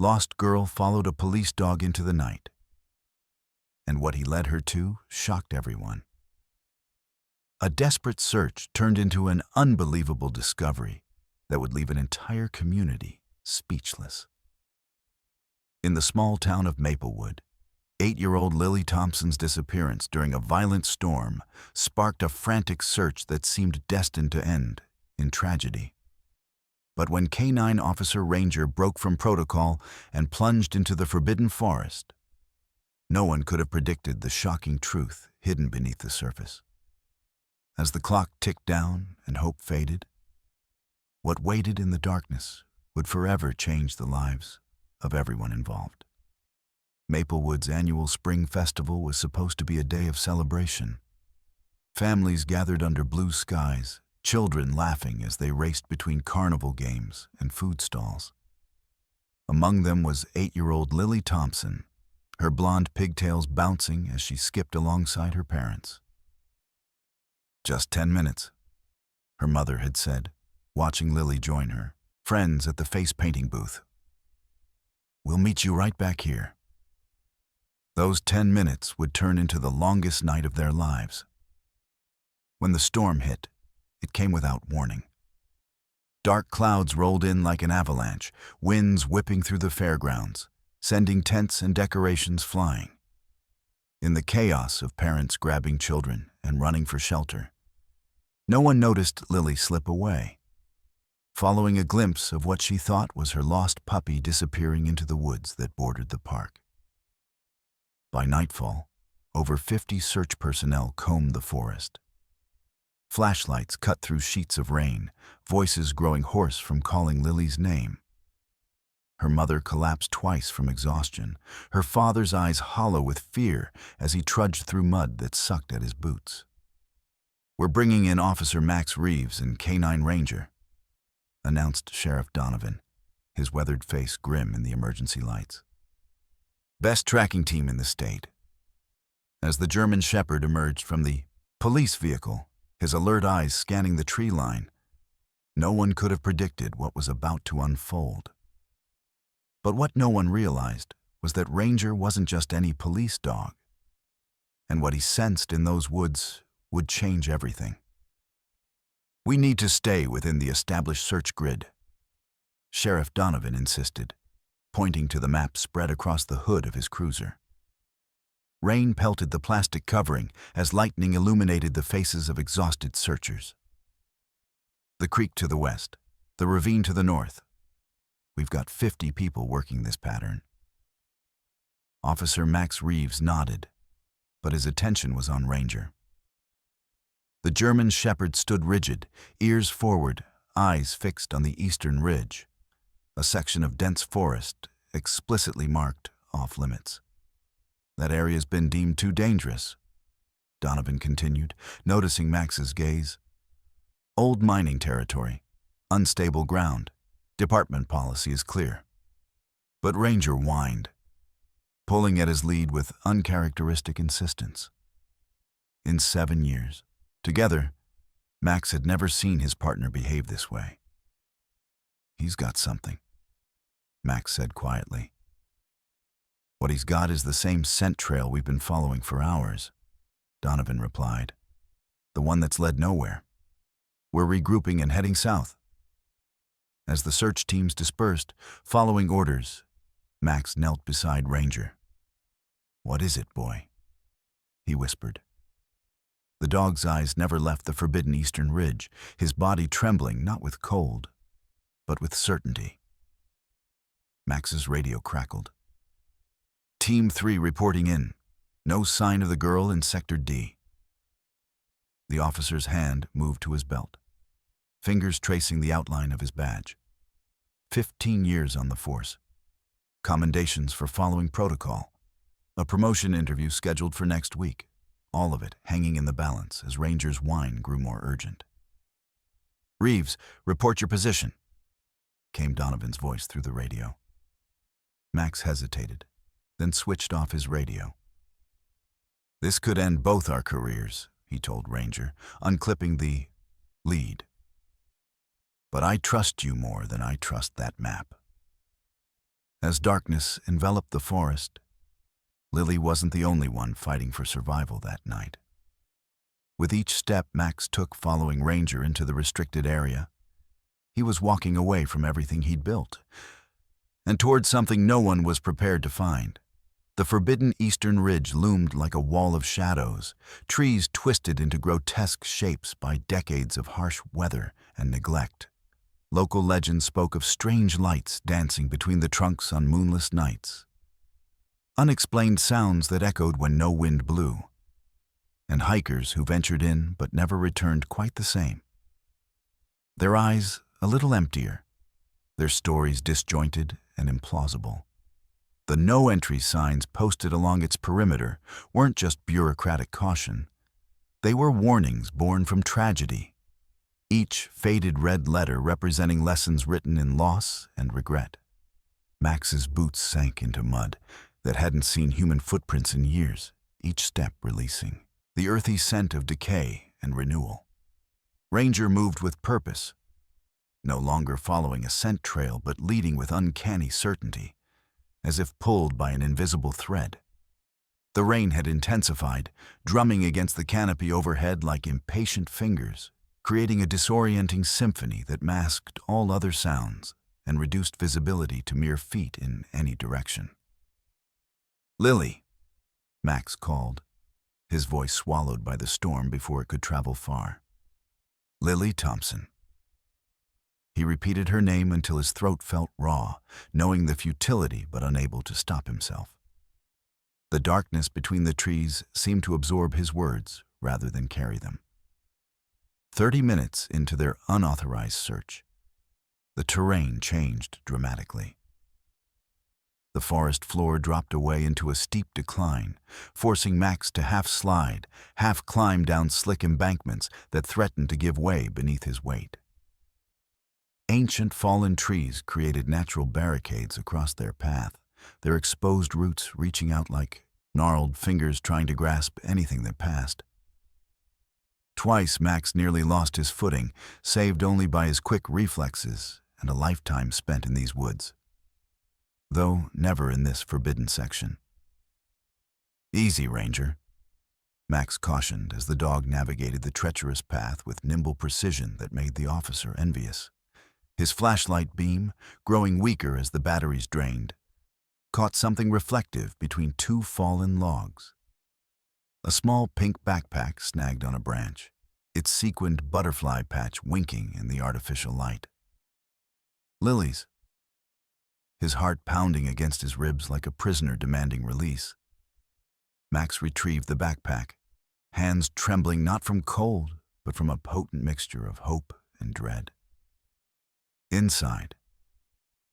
lost girl followed a police dog into the night. And what he led her to shocked everyone. A desperate search turned into an unbelievable discovery that would leave an entire community speechless. In the small town of Maplewood, 8-year-old Lily Thompson's disappearance during a violent storm sparked a frantic search that seemed destined to end in tragedy. But when K-9 Officer Ranger broke from protocol and plunged into the forbidden forest, no one could have predicted the shocking truth hidden beneath the surface. As the clock ticked down and hope faded, what waited in the darkness would forever change the lives of everyone involved. Maplewood's annual spring festival was supposed to be a day of celebration. Families gathered under blue skies, children laughing as they raced between carnival games and food stalls. Among them was 8-year-old Lily Thompson, her blonde pigtails bouncing as she skipped alongside her parents. "Just 10 minutes," her mother had said, watching Lily join her friends at the face painting booth. "We'll meet you right back here." Those 10 minutes would turn into the longest night of their lives. When the storm hit, it came without warning. Dark clouds rolled in like an avalanche, winds whipping through the fairgrounds, sending tents and decorations flying. In the chaos of parents grabbing children and running for shelter, no one noticed Lily slip away, following a glimpse of what she thought was her lost puppy disappearing into the woods that bordered the park. By nightfall, over 50 search personnel combed the forest. Flashlights cut through sheets of rain, voices growing hoarse from calling Lily's name. Her mother collapsed twice from exhaustion, her father's eyes hollow with fear as he trudged through mud that sucked at his boots. "We're bringing in Officer Max Reeves and K-9 Ranger," announced Sheriff Donovan, his weathered face grim in the emergency lights. "Best tracking team in the state." As the German Shepherd emerged from the police vehicle, his alert eyes scanning the tree line, no one could have predicted what was about to unfold. But what no one realized was that Ranger wasn't just any police dog, and what he sensed in those woods would change everything. "We need to stay within the established search grid," Sheriff Donovan insisted, pointing to the map spread across the hood of his cruiser. Rain pelted the plastic covering as lightning illuminated the faces of exhausted searchers. "The creek to the west, the ravine to the north. We've got 50 people working this pattern." Officer Max Reeves nodded, but his attention was on Ranger. The German Shepherd stood rigid, ears forward, eyes fixed on the eastern ridge, a section of dense forest explicitly marked off-limits. "That area's been deemed too dangerous," Donovan continued, noticing Max's gaze. "Old mining territory, unstable ground, department policy is clear." But Ranger whined, pulling at his lead with uncharacteristic insistence. In 7 years, together, Max had never seen his partner behave this way. "He's got something," Max said quietly. "What he's got is the same scent trail we've been following for hours," Donovan replied. "The one that's led nowhere. We're regrouping and heading south." As the search teams dispersed, following orders, Max knelt beside Ranger. "What is it, boy?" he whispered. The dog's eyes never left the forbidden eastern ridge, his body trembling not with cold, but with certainty. Max's radio crackled. "Team 3 reporting in. No sign of the girl in Sector D." The officer's hand moved to his belt, fingers tracing the outline of his badge. 15 years on the force. Commendations for following protocol. A promotion interview scheduled for next week. All of it hanging in the balance as Ranger's whine grew more urgent. "Reeves, report your position," came Donovan's voice through the radio. Max hesitated, then switched off his radio. "This could end both our careers," he told Ranger, unclipping the lead. "But I trust you more than I trust that map." As darkness enveloped the forest, Lily wasn't the only one fighting for survival that night. With each step Max took following Ranger into the restricted area, he was walking away from everything he'd built, and toward something no one was prepared to find. The forbidden eastern ridge loomed like a wall of shadows, trees twisted into grotesque shapes by decades of harsh weather and neglect. Local legend spoke of strange lights dancing between the trunks on moonless nights, unexplained sounds that echoed when no wind blew, and hikers who ventured in but never returned quite the same. Their eyes a little emptier, their stories disjointed and implausible. The no-entry signs posted along its perimeter weren't just bureaucratic caution. They were warnings born from tragedy, each faded red letter representing lessons written in loss and regret. Max's boots sank into mud that hadn't seen human footprints in years, each step releasing the earthy scent of decay and renewal. Ranger moved with purpose, no longer following a scent trail but leading with uncanny certainty, as if pulled by an invisible thread. The rain had intensified, drumming against the canopy overhead like impatient fingers, creating a disorienting symphony that masked all other sounds and reduced visibility to mere feet in any direction. "Lily," Max called, his voice swallowed by the storm before it could travel far. "Lily Thompson." He repeated her name until his throat felt raw, knowing the futility but unable to stop himself. The darkness between the trees seemed to absorb his words rather than carry them. 30 minutes into their unauthorized search, the terrain changed dramatically. The forest floor dropped away into a steep decline, forcing Max to half slide, half climb down slick embankments that threatened to give way beneath his weight. Ancient fallen trees created natural barricades across their path, their exposed roots reaching out like gnarled fingers trying to grasp anything that passed. Twice Max nearly lost his footing, saved only by his quick reflexes and a lifetime spent in these woods, though never in this forbidden section. "Easy, Ranger," Max cautioned as the dog navigated the treacherous path with nimble precision that made the officer envious. His flashlight beam, growing weaker as the batteries drained, caught something reflective between two fallen logs. A small pink backpack snagged on a branch, its sequined butterfly patch winking in the artificial light. "Lily's," his heart pounding against his ribs like a prisoner demanding release. Max retrieved the backpack, hands trembling not from cold, but from a potent mixture of hope and dread. Inside,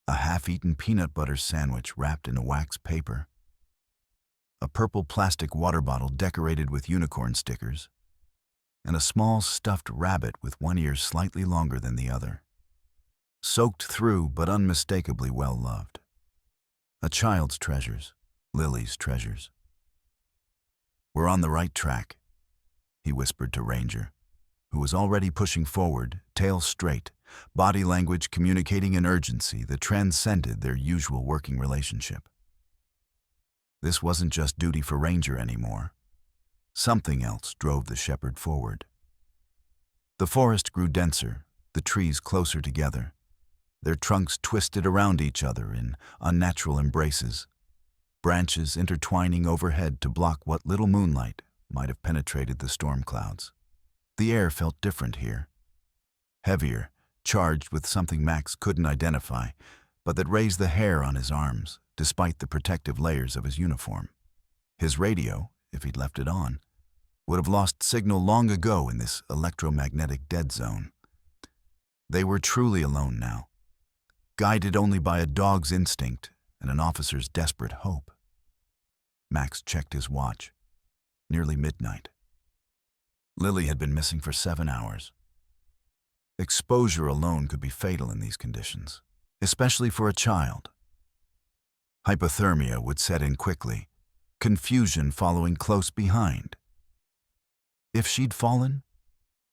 a half-eaten peanut butter sandwich wrapped in a wax paper, a purple plastic water bottle decorated with unicorn stickers, and a small stuffed rabbit with one ear slightly longer than the other. Soaked through but unmistakably well-loved. A child's treasures, Lily's treasures. "We're on the right track," he whispered to Ranger, who was already pushing forward, tail straight, body language communicating an urgency that transcended their usual working relationship. This wasn't just duty for Ranger anymore. Something else drove the shepherd forward. The forest grew denser, the trees closer together, their trunks twisted around each other in unnatural embraces, branches intertwining overhead to block what little moonlight might have penetrated the storm clouds. The air felt different here, heavier, charged with something Max couldn't identify, but that raised the hair on his arms, despite the protective layers of his uniform. His radio, if he'd left it on, would have lost signal long ago in this electromagnetic dead zone. They were truly alone now, guided only by a dog's instinct and an officer's desperate hope. Max checked his watch. Nearly midnight. Lily had been missing for 7 hours. Exposure alone could be fatal in these conditions, especially for a child. Hypothermia would set in quickly, confusion following close behind. If she'd fallen,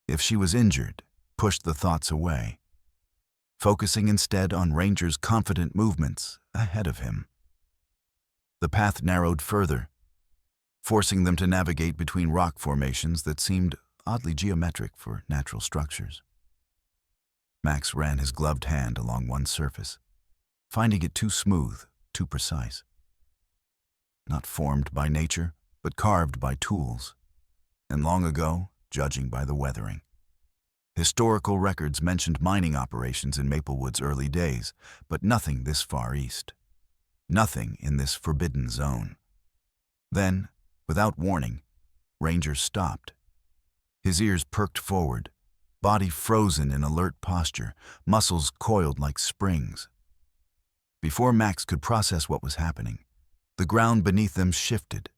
if she was injured, pushed the thoughts away. focusing instead on Ranger's confident movements ahead of him. The path narrowed further, forcing them to navigate between rock formations that seemed oddly geometric for natural structures. Max ran his gloved hand along one surface, finding it too smooth, too precise. Not formed by nature, but carved by tools, and long ago, judging by the weathering. Historical records mentioned mining operations in Maplewood's early days, but nothing this far east. Nothing in this forbidden zone. Then, without warning, Ranger stopped. His ears perked forward, body frozen in alert posture, muscles coiled like springs. Before Max could process what was happening, the ground beneath them shifted.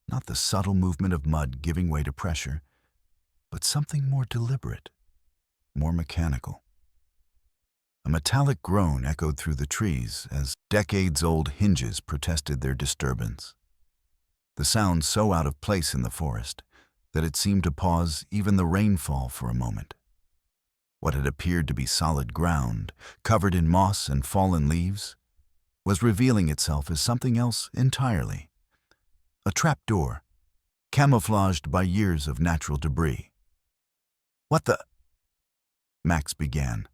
Not the subtle movement of mud giving way to pressure, but something more deliberate, more mechanical. A metallic groan echoed through the trees as decades-old hinges protested their disturbance. The sound so out of place in the forest that it seemed to pause even the rainfall for a moment. What had appeared to be solid ground, covered in moss and fallen leaves, was revealing itself as something else entirely. A trapdoor, camouflaged by years of natural debris. "What the?" Max began.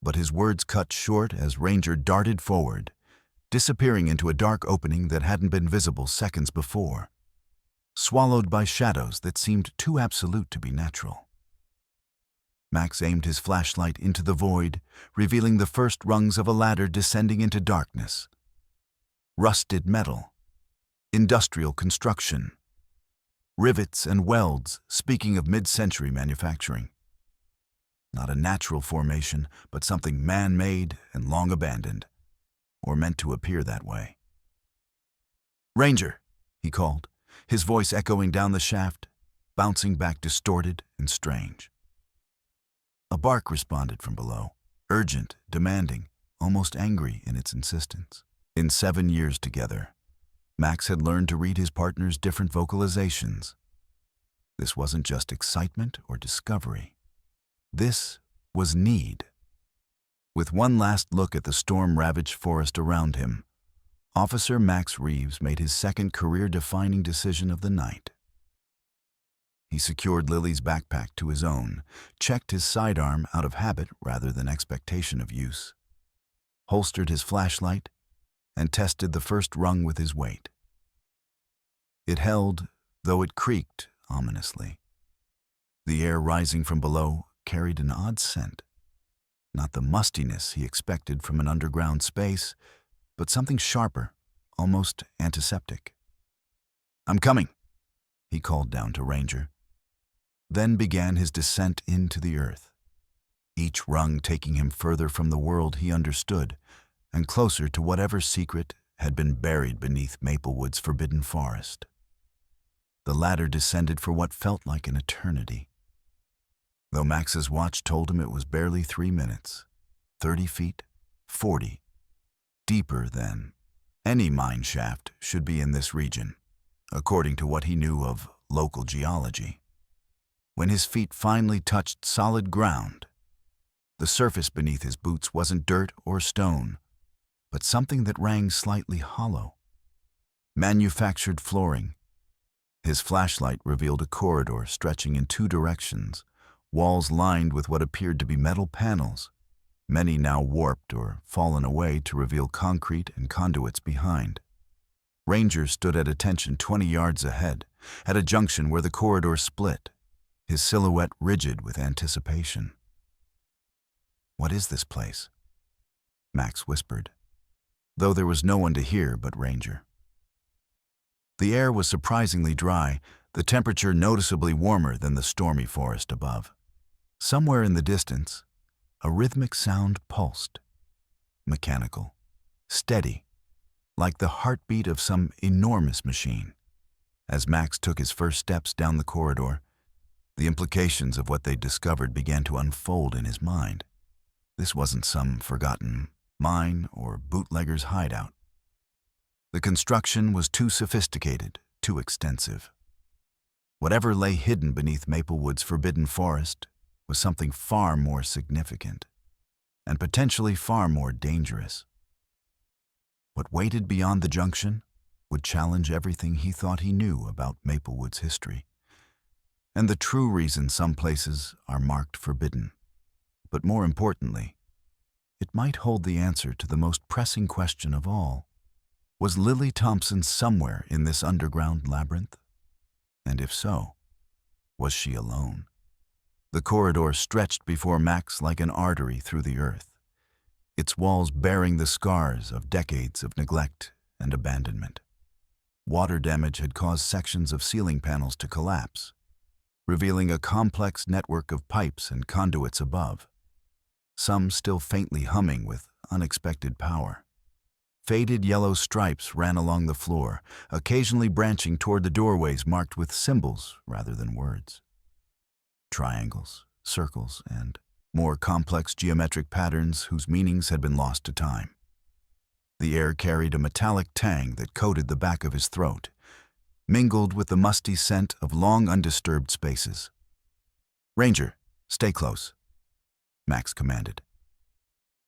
But his words cut short as Ranger darted forward, disappearing into a dark opening that hadn't been visible seconds before, swallowed by shadows that seemed too absolute to be natural. Max aimed his flashlight into the void, revealing the first rungs of a ladder descending into darkness. Rusted metal, industrial construction, rivets and welds speaking of mid-century manufacturing. Not a natural formation, but something man-made and long abandoned, or meant to appear that way. "Ranger," he called, his voice echoing down the shaft, bouncing back distorted and strange. A bark responded from below, urgent, demanding, almost angry in its insistence. In 7 years together, Max had learned to read his partner's different vocalizations. This wasn't just excitement or discovery. This was need. With one last look at the storm-ravaged forest around him, Officer Max Reeves made his second career-defining decision of the night. He secured Lily's backpack to his own, checked his sidearm out of habit rather than expectation of use, holstered his flashlight, and tested the first rung with his weight. It held, though it creaked ominously. The air rising from below carried an odd scent. Not the mustiness he expected from an underground space, but something sharper, almost antiseptic. "I'm coming," he called down to Ranger. Then began his descent into the earth, each rung taking him further from the world he understood and closer to whatever secret had been buried beneath Maplewood's forbidden forest. The ladder descended for what felt like an eternity, though Max's watch told him it was barely 3 minutes. 30 feet, 40, deeper than any mine shaft should be in this region, according to what he knew of local geology. When his feet finally touched solid ground, the surface beneath his boots wasn't dirt or stone, but something that rang slightly hollow. Manufactured flooring. His flashlight revealed a corridor stretching in 2 directions, walls lined with what appeared to be metal panels, many now warped or fallen away to reveal concrete and conduits behind. Ranger stood at attention 20 yards ahead, at a junction where the corridor split, his silhouette rigid with anticipation. "What is this place?" Max whispered, though there was no one to hear but Ranger. The air was surprisingly dry, the temperature noticeably warmer than the stormy forest above. Somewhere in the distance, a rhythmic sound pulsed, mechanical, steady, like the heartbeat of some enormous machine. As Max took his first steps down the corridor, the implications of what they'd discovered began to unfold in his mind. This wasn't some forgotten mine or bootlegger's hideout. The construction was too sophisticated, too extensive. Whatever lay hidden beneath Maplewood's forbidden forest was something far more significant. and potentially far more dangerous. What waited beyond the junction would challenge everything he thought he knew about Maplewood's history, and the true reason some places are marked forbidden. But more importantly, it might hold the answer to the most pressing question of all. Was Lily Thompson somewhere in this underground labyrinth? And if so, was she alone? The corridor stretched before Max like an artery through the earth, its walls bearing the scars of decades of neglect and abandonment. Water damage had caused sections of ceiling panels to collapse, revealing a complex network of pipes and conduits above, some still faintly humming with unexpected power. Faded yellow stripes ran along the floor, occasionally branching toward the doorways marked with symbols rather than words. Triangles, circles, and more complex geometric patterns whose meanings had been lost to time. The air carried a metallic tang that coated the back of his throat, mingled with the musty scent of long undisturbed spaces. "Ranger, stay close," Max commanded.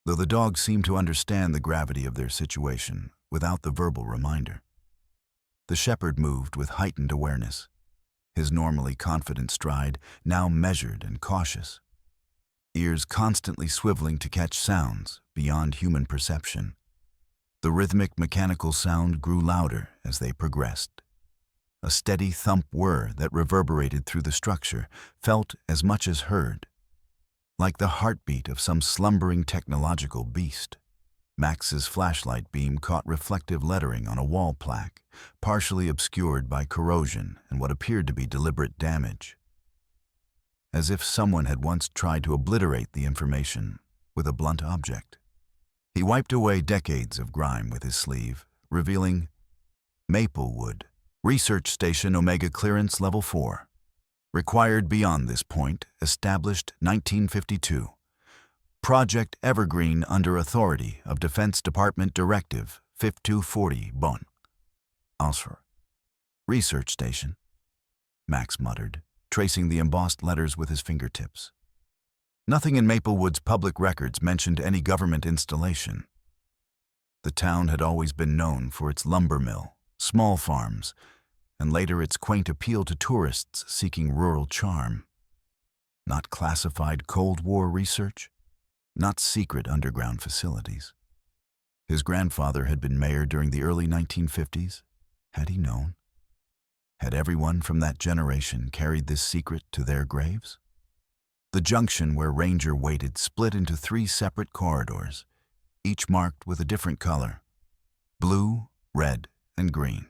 Though the dog seemed to understand the gravity of their situation without the verbal reminder. The shepherd moved with heightened awareness, his normally confident stride now measured and cautious, ears constantly swiveling to catch sounds beyond human perception. The rhythmic mechanical sound grew louder as they progressed, a steady thump whir that reverberated through the structure, felt as much as heard, like the heartbeat of some slumbering technological beast. Max's flashlight beam caught reflective lettering on a wall plaque, partially obscured by corrosion and what appeared to be deliberate damage, as if someone had once tried to obliterate the information with a blunt object. He wiped away decades of grime with his sleeve, revealing Maplewood, Research Station Omega Clearance Level 4. Required beyond this point, established 1952. Project Evergreen under authority of Defense Department Directive 5240 Bonn. Answer. Research Station, Max muttered, tracing the embossed letters with his fingertips. Nothing in Maplewood's public records mentioned any government installation. The town had always been known for its lumber mill, small farms, and later its quaint appeal to tourists seeking rural charm. Not classified Cold War research, not secret underground facilities. His grandfather had been mayor during the early 1950s. Had he known? Had everyone from that generation carried this secret to their graves? The junction where Ranger waited split into 3 separate corridors, each marked with a different color: blue, red, and green.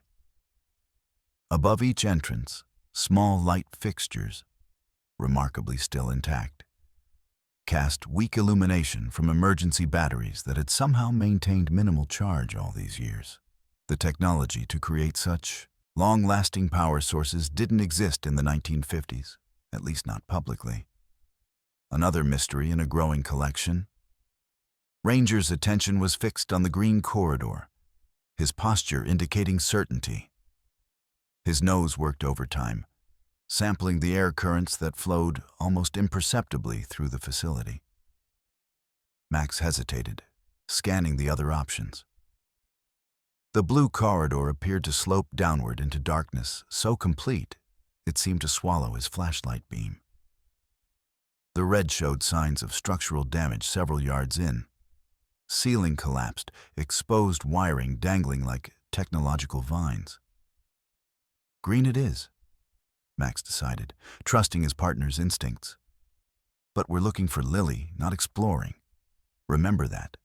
Above each entrance, small light fixtures, remarkably still intact, cast weak illumination from emergency batteries that had somehow maintained minimal charge all these years. The technology to create such long-lasting power sources didn't exist in the 1950s, at least not publicly. Another mystery in a growing collection. Ranger's attention was fixed on the green corridor, his posture indicating certainty. His nose worked overtime, sampling the air currents that flowed almost imperceptibly through the facility. Max hesitated, scanning the other options. The blue corridor appeared to slope downward into darkness so complete it seemed to swallow his flashlight beam. The red showed signs of structural damage several yards in. Ceiling collapsed, exposed wiring dangling like technological vines. Green it is, Max decided, trusting his partner's instincts. But we're looking for Lily, not exploring. Remember that.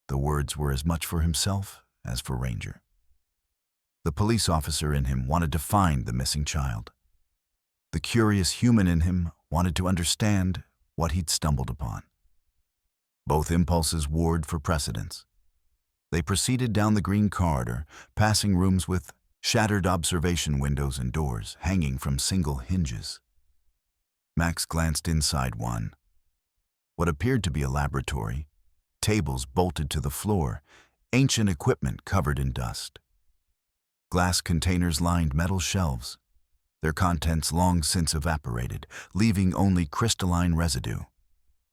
The words were as much for himself as for Ranger. The police officer in him wanted to find the missing child. The curious human in him wanted to understand what he'd stumbled upon. Both impulses warred for precedence. They proceeded down the green corridor, passing rooms with shattered observation windows and doors hanging from single hinges. Max glanced inside one. What appeared to be a laboratory, tables bolted to the floor, ancient equipment covered in dust. Glass containers lined metal shelves, their contents long since evaporated, leaving only crystalline residue.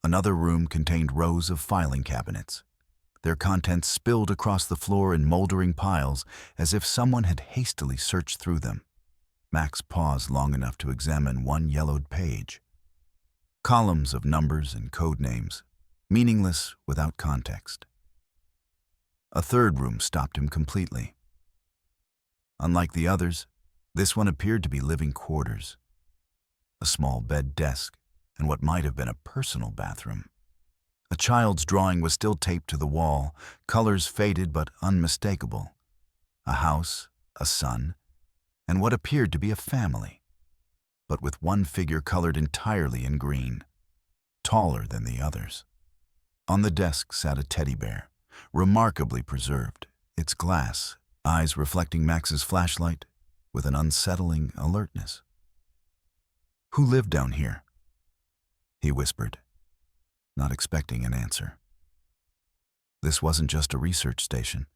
Another room contained rows of filing cabinets, their contents spilled across the floor in moldering piles as if someone had hastily searched through them. Max paused long enough to examine one yellowed page. Columns of numbers and code names, meaningless without context. A third room stopped him completely. Unlike the others, this one appeared to be living quarters. A small bed desk and what might have been a personal bathroom. A child's drawing was still taped to the wall, colors faded but unmistakable. A house, a son, and what appeared to be a family, but with one figure colored entirely in green, taller than the others. On the desk sat a teddy bear, remarkably preserved, its glass, eyes reflecting Max's flashlight with an unsettling alertness. "Who lived down here?" he whispered, not expecting an answer. This wasn't just a research station.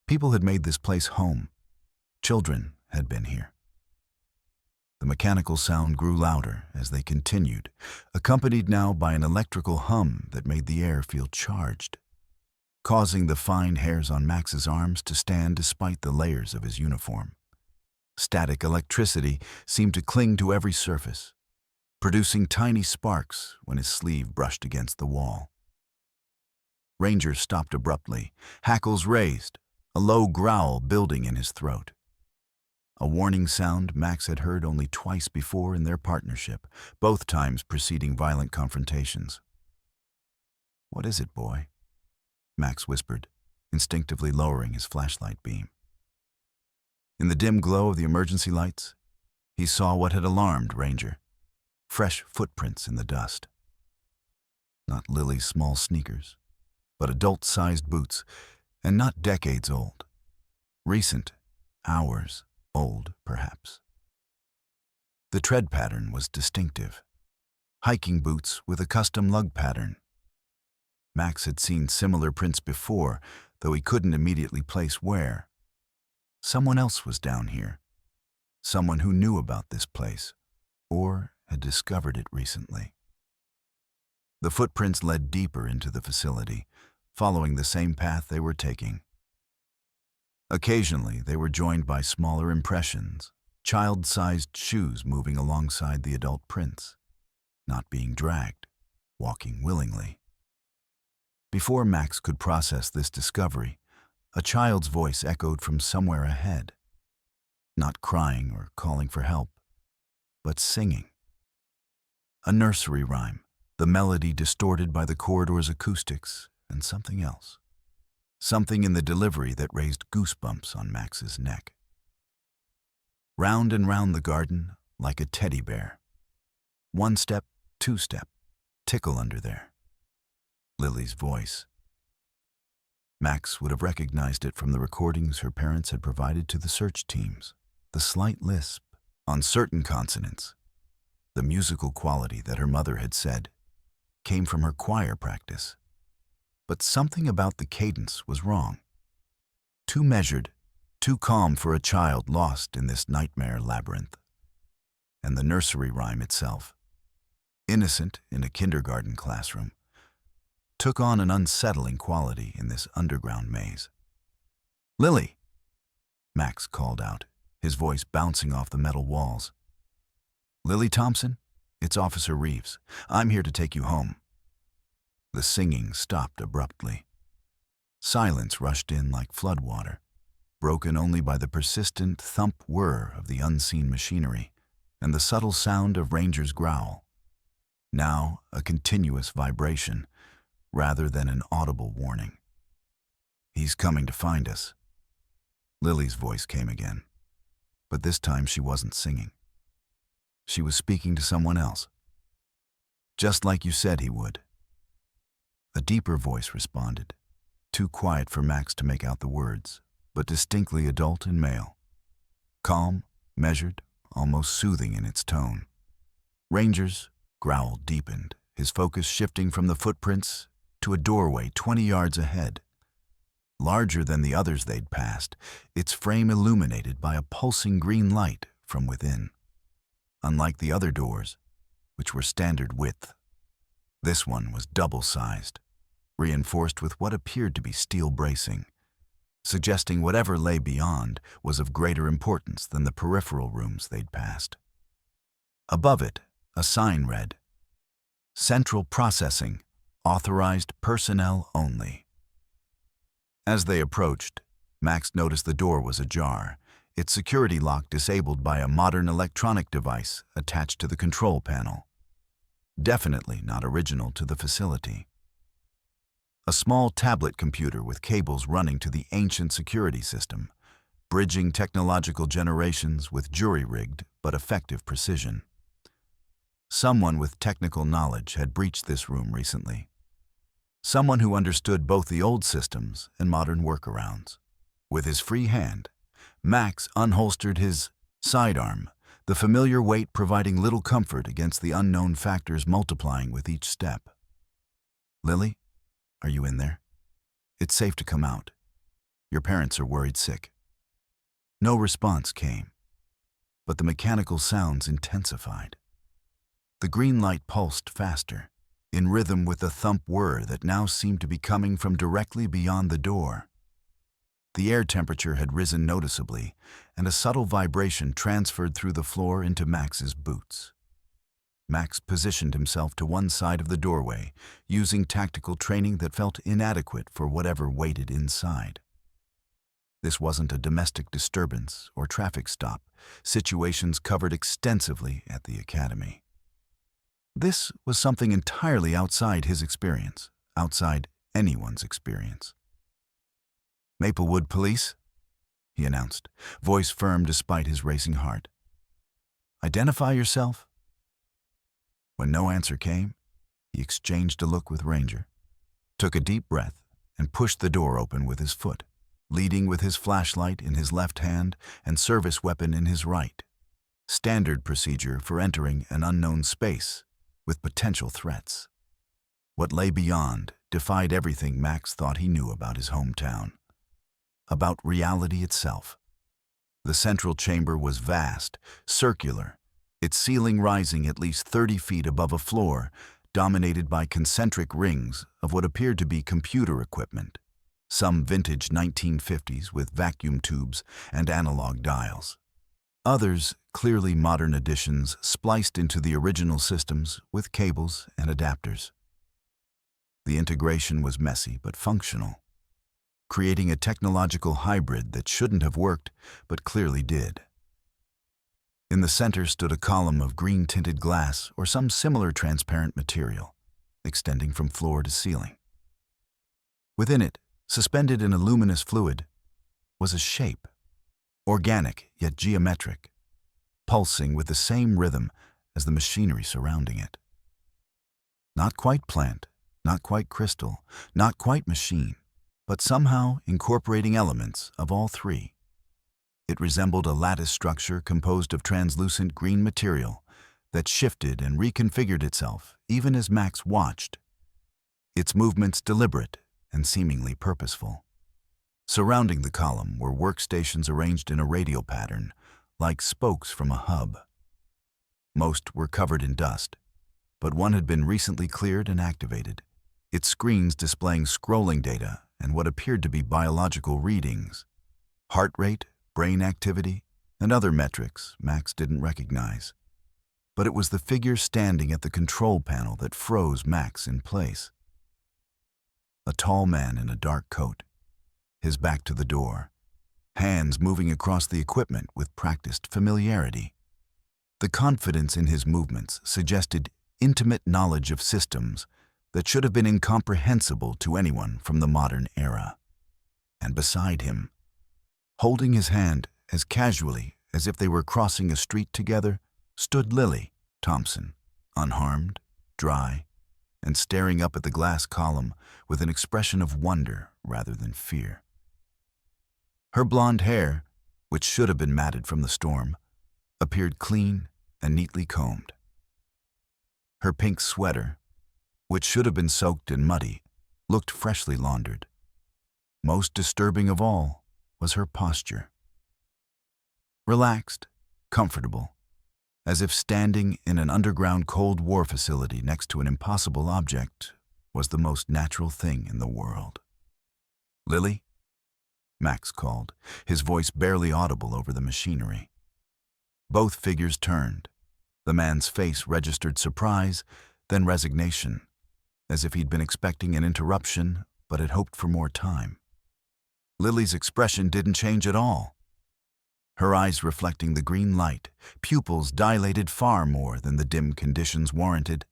People had made this place home. Children had been here. The mechanical sound grew louder as they continued, accompanied now by an electrical hum that made the air feel charged, causing the fine hairs on Max's arms to stand despite the layers of his uniform. Static electricity seemed to cling to every surface, producing tiny sparks when his sleeve brushed against the wall. Ranger stopped abruptly, hackles raised, a low growl building in his throat. A warning sound Max had heard only twice before in their partnership, both times preceding violent confrontations. "What is it, boy?" Max whispered, instinctively lowering his flashlight beam. In the dim glow of the emergency lights, he saw what had alarmed Ranger. Fresh footprints in the dust. Not Lily's small sneakers, but adult-sized boots, and not decades old. Recent, hours old, perhaps. The tread pattern was distinctive. Hiking boots with a custom lug pattern. Max had seen similar prints before, though he couldn't immediately place where. Someone else was down here. Someone who knew about this place, or had discovered it recently. The footprints led deeper into the facility, following the same path they were taking. Occasionally, they were joined by smaller impressions, child-sized shoes moving alongside the adult prints, not being dragged, walking willingly. Before Max could process this discovery, a child's voice echoed from somewhere ahead, not crying or calling for help, but singing. A nursery rhyme, the melody distorted by the corridor's acoustics, and something else. Something in the delivery that raised goosebumps on Max's neck. Round and round the garden, like a teddy bear. One step, two step, tickle under there. Lily's voice. Max would have recognized it from the recordings her parents had provided to the search teams. The slight lisp on certain consonants. The musical quality that her mother had said came from her choir practice. But something about the cadence was wrong. Too measured, too calm for a child lost in this nightmare labyrinth. And the nursery rhyme itself, innocent in a kindergarten classroom, took on an unsettling quality in this underground maze. "Lily!" Max called out, his voice bouncing off the metal walls. "Lily Thompson, it's Officer Reeves. I'm here to take you home." The singing stopped abruptly. Silence rushed in like floodwater, broken only by the persistent thump-whir of the unseen machinery and the subtle sound of Ranger's growl. Now a continuous vibration, rather than an audible warning. "He's coming to find us." Lily's voice came again, but this time she wasn't singing. She was speaking to someone else. "Just like you said he would." A deeper voice responded, too quiet for Max to make out the words, but distinctly adult and male. Calm, measured, almost soothing in its tone. Ranger's growl deepened, his focus shifting from the footprints to a doorway 20 yards ahead. Larger than the others they'd passed, its frame illuminated by a pulsing green light from within. Unlike the other doors, which were standard width. This one was double-sized, reinforced with what appeared to be steel bracing, suggesting whatever lay beyond was of greater importance than the peripheral rooms they'd passed. Above it, a sign read, "Central Processing, Authorized Personnel Only." As they approached, Max noticed the door was ajar, its security lock disabled by a modern electronic device attached to the control panel. Definitely not original to the facility. A small tablet computer with cables running to the ancient security system, bridging technological generations with jury-rigged but effective precision. Someone with technical knowledge had breached this room recently. Someone who understood both the old systems and modern workarounds. With his free hand, Max unholstered his sidearm, the familiar weight providing little comfort against the unknown factors multiplying with each step. "Lily, are you in there? It's safe to come out. Your parents are worried sick." No response came, but the mechanical sounds intensified. The green light pulsed faster, in rhythm with the thump whir that now seemed to be coming from directly beyond the door. The air temperature had risen noticeably, and a subtle vibration transferred through the floor into Max's boots. Max positioned himself to one side of the doorway, using tactical training that felt inadequate for whatever waited inside. This wasn't a domestic disturbance or traffic stop, situations covered extensively at the academy. This was something entirely outside his experience, outside anyone's experience. "Maplewood Police," he announced, voice firm despite his racing heart. "Identify yourself." When no answer came, he exchanged a look with Ranger, took a deep breath, and pushed the door open with his foot, leading with his flashlight in his left hand and service weapon in his right. Standard procedure for entering an unknown space with potential threats. What lay beyond defied everything Max thought he knew about his hometown, about reality itself. The central chamber was vast, circular, its ceiling rising at least 30 feet above a floor dominated by concentric rings of what appeared to be computer equipment, some vintage 1950s with vacuum tubes and analog dials. Others, clearly modern additions, spliced into the original systems with cables and adapters. The integration was messy but functional, creating a technological hybrid that shouldn't have worked, but clearly did. In the center stood a column of green-tinted glass or some similar transparent material, extending from floor to ceiling. Within it, suspended in a luminous fluid, was a shape, organic yet geometric, pulsing with the same rhythm as the machinery surrounding it. Not quite plant, not quite crystal, not quite machine, but somehow incorporating elements of all three. It resembled a lattice structure composed of translucent green material that shifted and reconfigured itself even as Max watched, its movements deliberate and seemingly purposeful. Surrounding the column were workstations arranged in a radial pattern, like spokes from a hub. Most were covered in dust, but one had been recently cleared and activated, its screens displaying scrolling data and what appeared to be biological readings, heart rate, brain activity, and other metrics Max didn't recognize. But it was the figure standing at the control panel that froze Max in place. A tall man in a dark coat, his back to the door, hands moving across the equipment with practiced familiarity. The confidence in his movements suggested intimate knowledge of systems that should have been incomprehensible to anyone from the modern era. And beside him, holding his hand as casually as if they were crossing a street together, stood Lily Thompson, unharmed, dry, and staring up at the glass column with an expression of wonder rather than fear. Her blonde hair, which should have been matted from the storm, appeared clean and neatly combed. Her pink sweater, which should have been soaked and muddy, looked freshly laundered. Most disturbing of all was her posture. Relaxed, comfortable, as if standing in an underground Cold War facility next to an impossible object was the most natural thing in the world. "Lily?" Max called, his voice barely audible over the machinery. Both figures turned. The man's face registered surprise, then resignation, as if he'd been expecting an interruption but had hoped for more time. Lily's expression didn't change at all. Her eyes reflecting the green light, pupils dilated far more than the dim conditions warranted,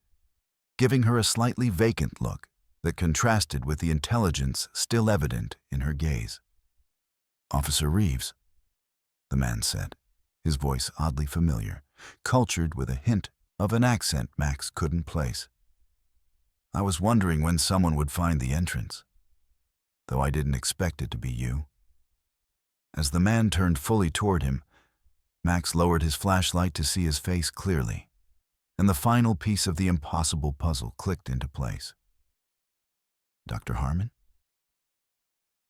giving her a slightly vacant look that contrasted with the intelligence still evident in her gaze. "Officer Reeves," the man said, his voice oddly familiar, cultured with a hint of an accent Max couldn't place. "I was wondering when someone would find the entrance, though I didn't expect it to be you." As the man turned fully toward him, Max lowered his flashlight to see his face clearly, and the final piece of the impossible puzzle clicked into place. "Dr. Harmon?"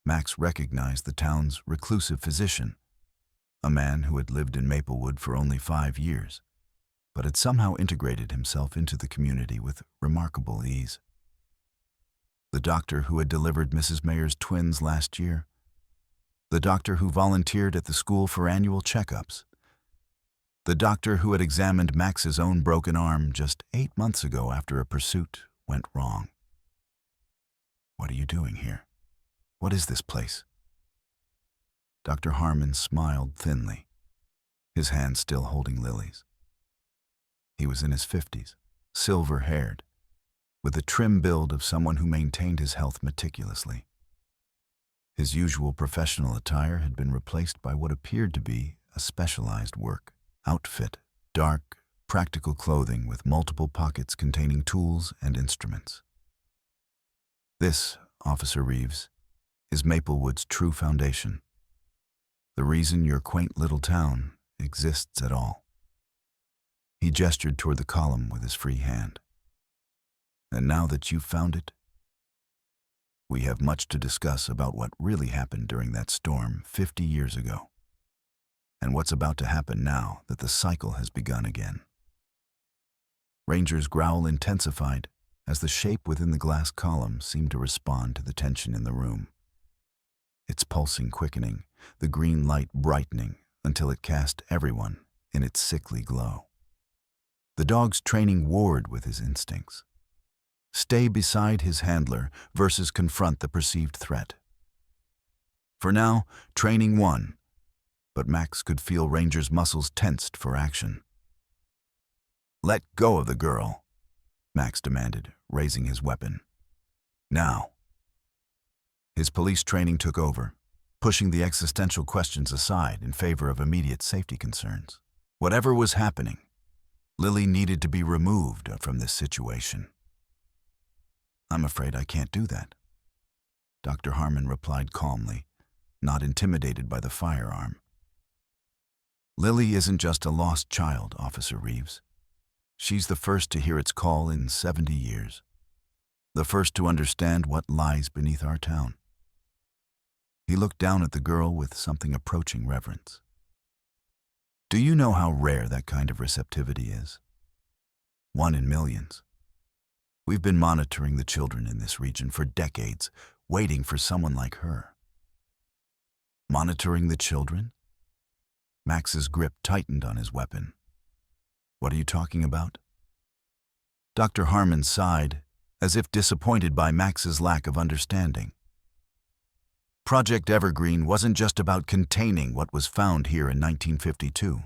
Max recognized the town's reclusive physician, a man who had lived in Maplewood for only 5 years, but had somehow integrated himself into the community with remarkable ease. The doctor who had delivered Mrs. Mayer's twins last year, the doctor who volunteered at the school for annual checkups, the doctor who had examined Max's own broken arm just 8 months ago after a pursuit went wrong. "What are you doing here? What is this place?" Dr. Harmon smiled thinly, his hand still holding Lily's. He was in his 50s, silver-haired, with the trim build of someone who maintained his health meticulously. His usual professional attire had been replaced by what appeared to be a specialized work outfit, dark, practical clothing with multiple pockets containing tools and instruments. "This, Officer Reeves, is Maplewood's true foundation. The reason your quaint little town exists at all." He gestured toward the column with his free hand. "And now that you've found it, we have much to discuss about what really happened during that storm 50 years ago, and what's about to happen now that the cycle has begun again." Ranger's growl intensified as the shape within the glass column seemed to respond to the tension in the room. Its pulsing quickening, the green light brightening until it cast everyone in its sickly glow. The dog's training warred with his instincts. Stay beside his handler versus confront the perceived threat. For now, training won, but Max could feel Ranger's muscles tensed for action. "Let go of the girl," Max demanded, raising his weapon. "Now." His police training took over, pushing the existential questions aside in favor of immediate safety concerns. Whatever was happening, Lily needed to be removed from this situation. "I'm afraid I can't do that," Dr. Harmon replied calmly, not intimidated by the firearm. "Lily isn't just a lost child, Officer Reeves. She's the first to hear its call in 70 years. The first to understand what lies beneath our town." He looked down at the girl with something approaching reverence. "Do you know how rare that kind of receptivity is? 1 in millions. We've been monitoring the children in this region for decades, waiting for someone like her." "Monitoring the children?" Max's grip tightened on his weapon. "What are you talking about?" Dr. Harmon sighed, as if disappointed by Max's lack of understanding. Project Evergreen wasn't just about containing what was found here in 1952.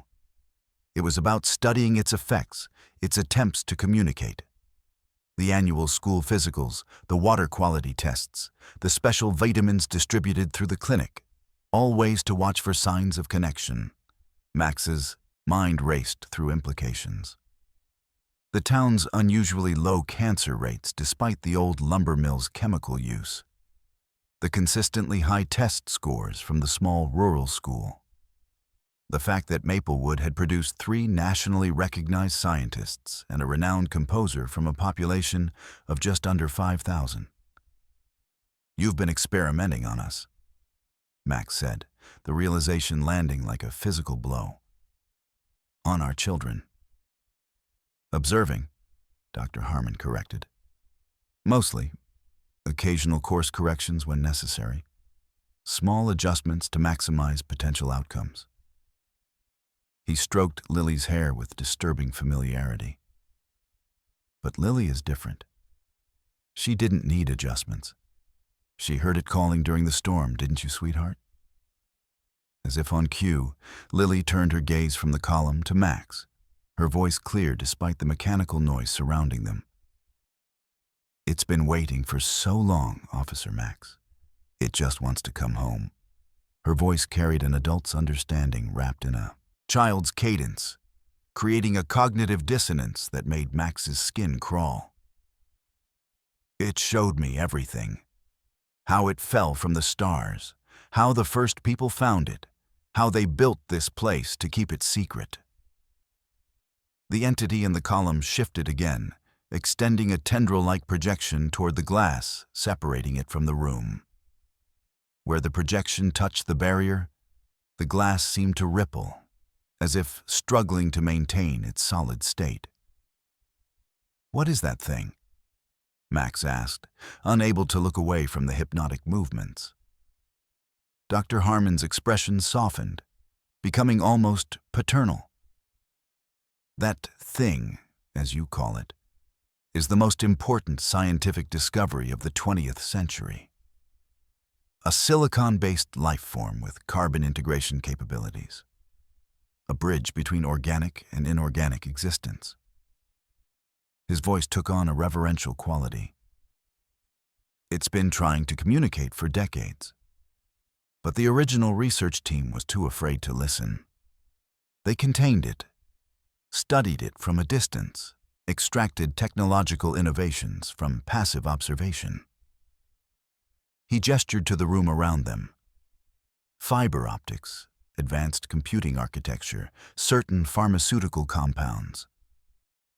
It was about studying its effects, its attempts to communicate. The annual school physicals, the water quality tests, the special vitamins distributed through the clinic, all ways to watch for signs of connection. Max's mind raced through implications. The town's unusually low cancer rates despite the old lumber mill's chemical use. The consistently high test scores from the small rural school. The fact that Maplewood had produced 3 nationally recognized scientists and a renowned composer from a population of just under 5,000. "You've been experimenting on us," Max said, the realization landing like a physical blow. "On our children." Observing, Dr. Harmon corrected. Mostly, occasional course corrections when necessary. Small adjustments to maximize potential outcomes. He stroked Lily's hair with disturbing familiarity. But Lily is different. She didn't need adjustments. She heard it calling during the storm, didn't you, sweetheart? As if on cue, Lily turned her gaze from the column to Max, her voice clear despite the mechanical noise surrounding them. It's been waiting for so long, Officer Max. It just wants to come home. Her voice carried an adult's understanding wrapped in a child's cadence, creating a cognitive dissonance that made Max's skin crawl. It showed me everything. How it fell from the stars, how the first people found it, how they built this place to keep it secret. The entity in the column shifted again, extending a tendril-like projection toward the glass, separating it from the room. Where the projection touched the barrier, the glass seemed to ripple, as if struggling to maintain its solid state. "What is that thing?" Max asked, unable to look away from the hypnotic movements. Dr. Harmon's expression softened, becoming almost paternal. "That thing, as you call it, is the most important scientific discovery of the 20th century. A silicon-based life form with carbon integration capabilities. A bridge between organic and inorganic existence." His voice took on a reverential quality. "It's been trying to communicate for decades. But the original research team was too afraid to listen. They contained it, studied it from a distance, extracted technological innovations from passive observation." He gestured to the room around them. Fiber optics, advanced computing architecture, certain pharmaceutical compounds,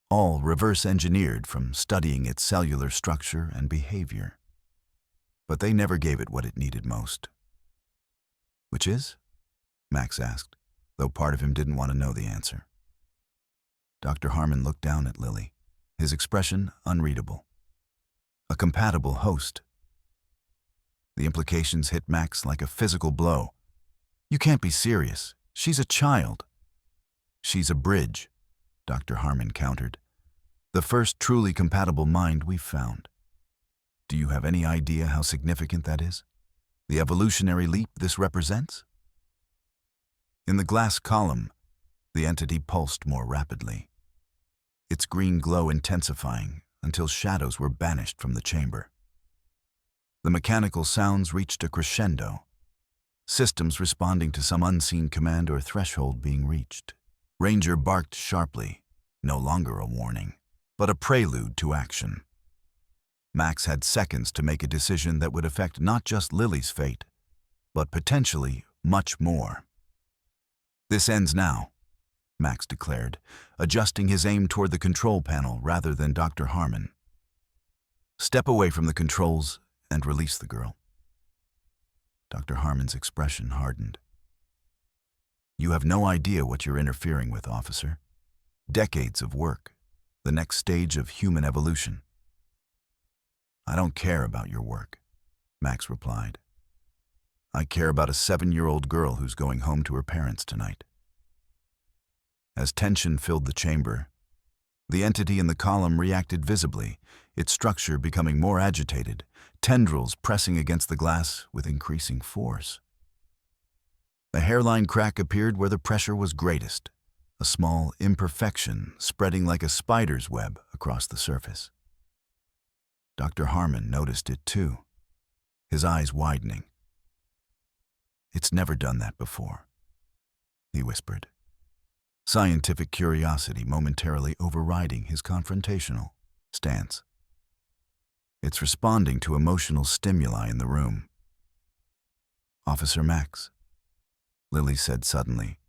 all reverse-engineered from studying its cellular structure and behavior. But they never gave it what it needed most. "Which is?" Max asked, though part of him didn't want to know the answer. Dr. Harmon looked down at Lily, his expression unreadable. A compatible host. The implications hit Max like a physical blow. "You can't be serious. She's a child." "She's a bridge," Dr. Harmon countered. "The first truly compatible mind we've found. Do you have any idea how significant that is? The evolutionary leap this represents?" In the glass column, the entity pulsed more rapidly, its green glow intensifying until shadows were banished from the chamber. The mechanical sounds reached a crescendo, systems responding to some unseen command or threshold being reached. Ranger barked sharply, no longer a warning, but a prelude to action. Max had seconds to make a decision that would affect not just Lily's fate, but potentially much more. "This ends now," Max declared, adjusting his aim toward the control panel rather than Dr. Harmon. "Step away from the controls and release the girl." Dr. Harmon's expression hardened. "You have no idea what you're interfering with, officer. Decades of work, the next stage of human evolution." "I don't care about your work," Max replied. "I care about a 7-year-old girl who's going home to her parents tonight." As tension filled the chamber, the entity in the column reacted visibly, its structure becoming more agitated, tendrils pressing against the glass with increasing force. A hairline crack appeared where the pressure was greatest, a small imperfection spreading like a spider's web across the surface. Dr. Harmon noticed it too, his eyes widening. "It's never done that before," he whispered, scientific curiosity momentarily overriding his confrontational stance. "It's responding to emotional stimuli in the room." "Officer Max," Lily said suddenly,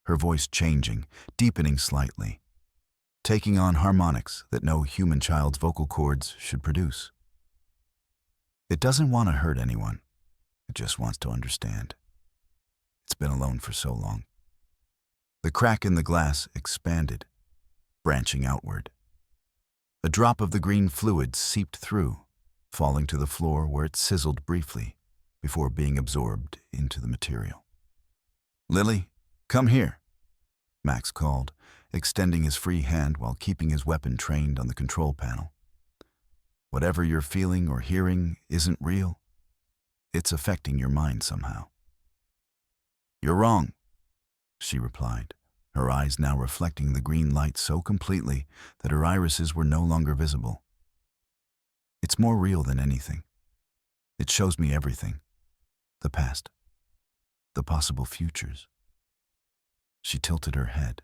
her voice changing, deepening slightly, taking on harmonics that no human child's vocal cords should produce. "It doesn't want to hurt anyone. It just wants to understand. It's been alone for so long." The crack in the glass expanded, branching outward. A drop of the green fluid seeped through, falling to the floor where it sizzled briefly before being absorbed into the material. "Lily, come here," Max called, extending his free hand while keeping his weapon trained on the control panel. "Whatever you're feeling or hearing isn't real. It's affecting your mind somehow." "You're wrong," she replied, her eyes now reflecting the green light so completely that her irises were no longer visible. "It's more real than anything. It shows me everything. The past. The possible futures." She tilted her head,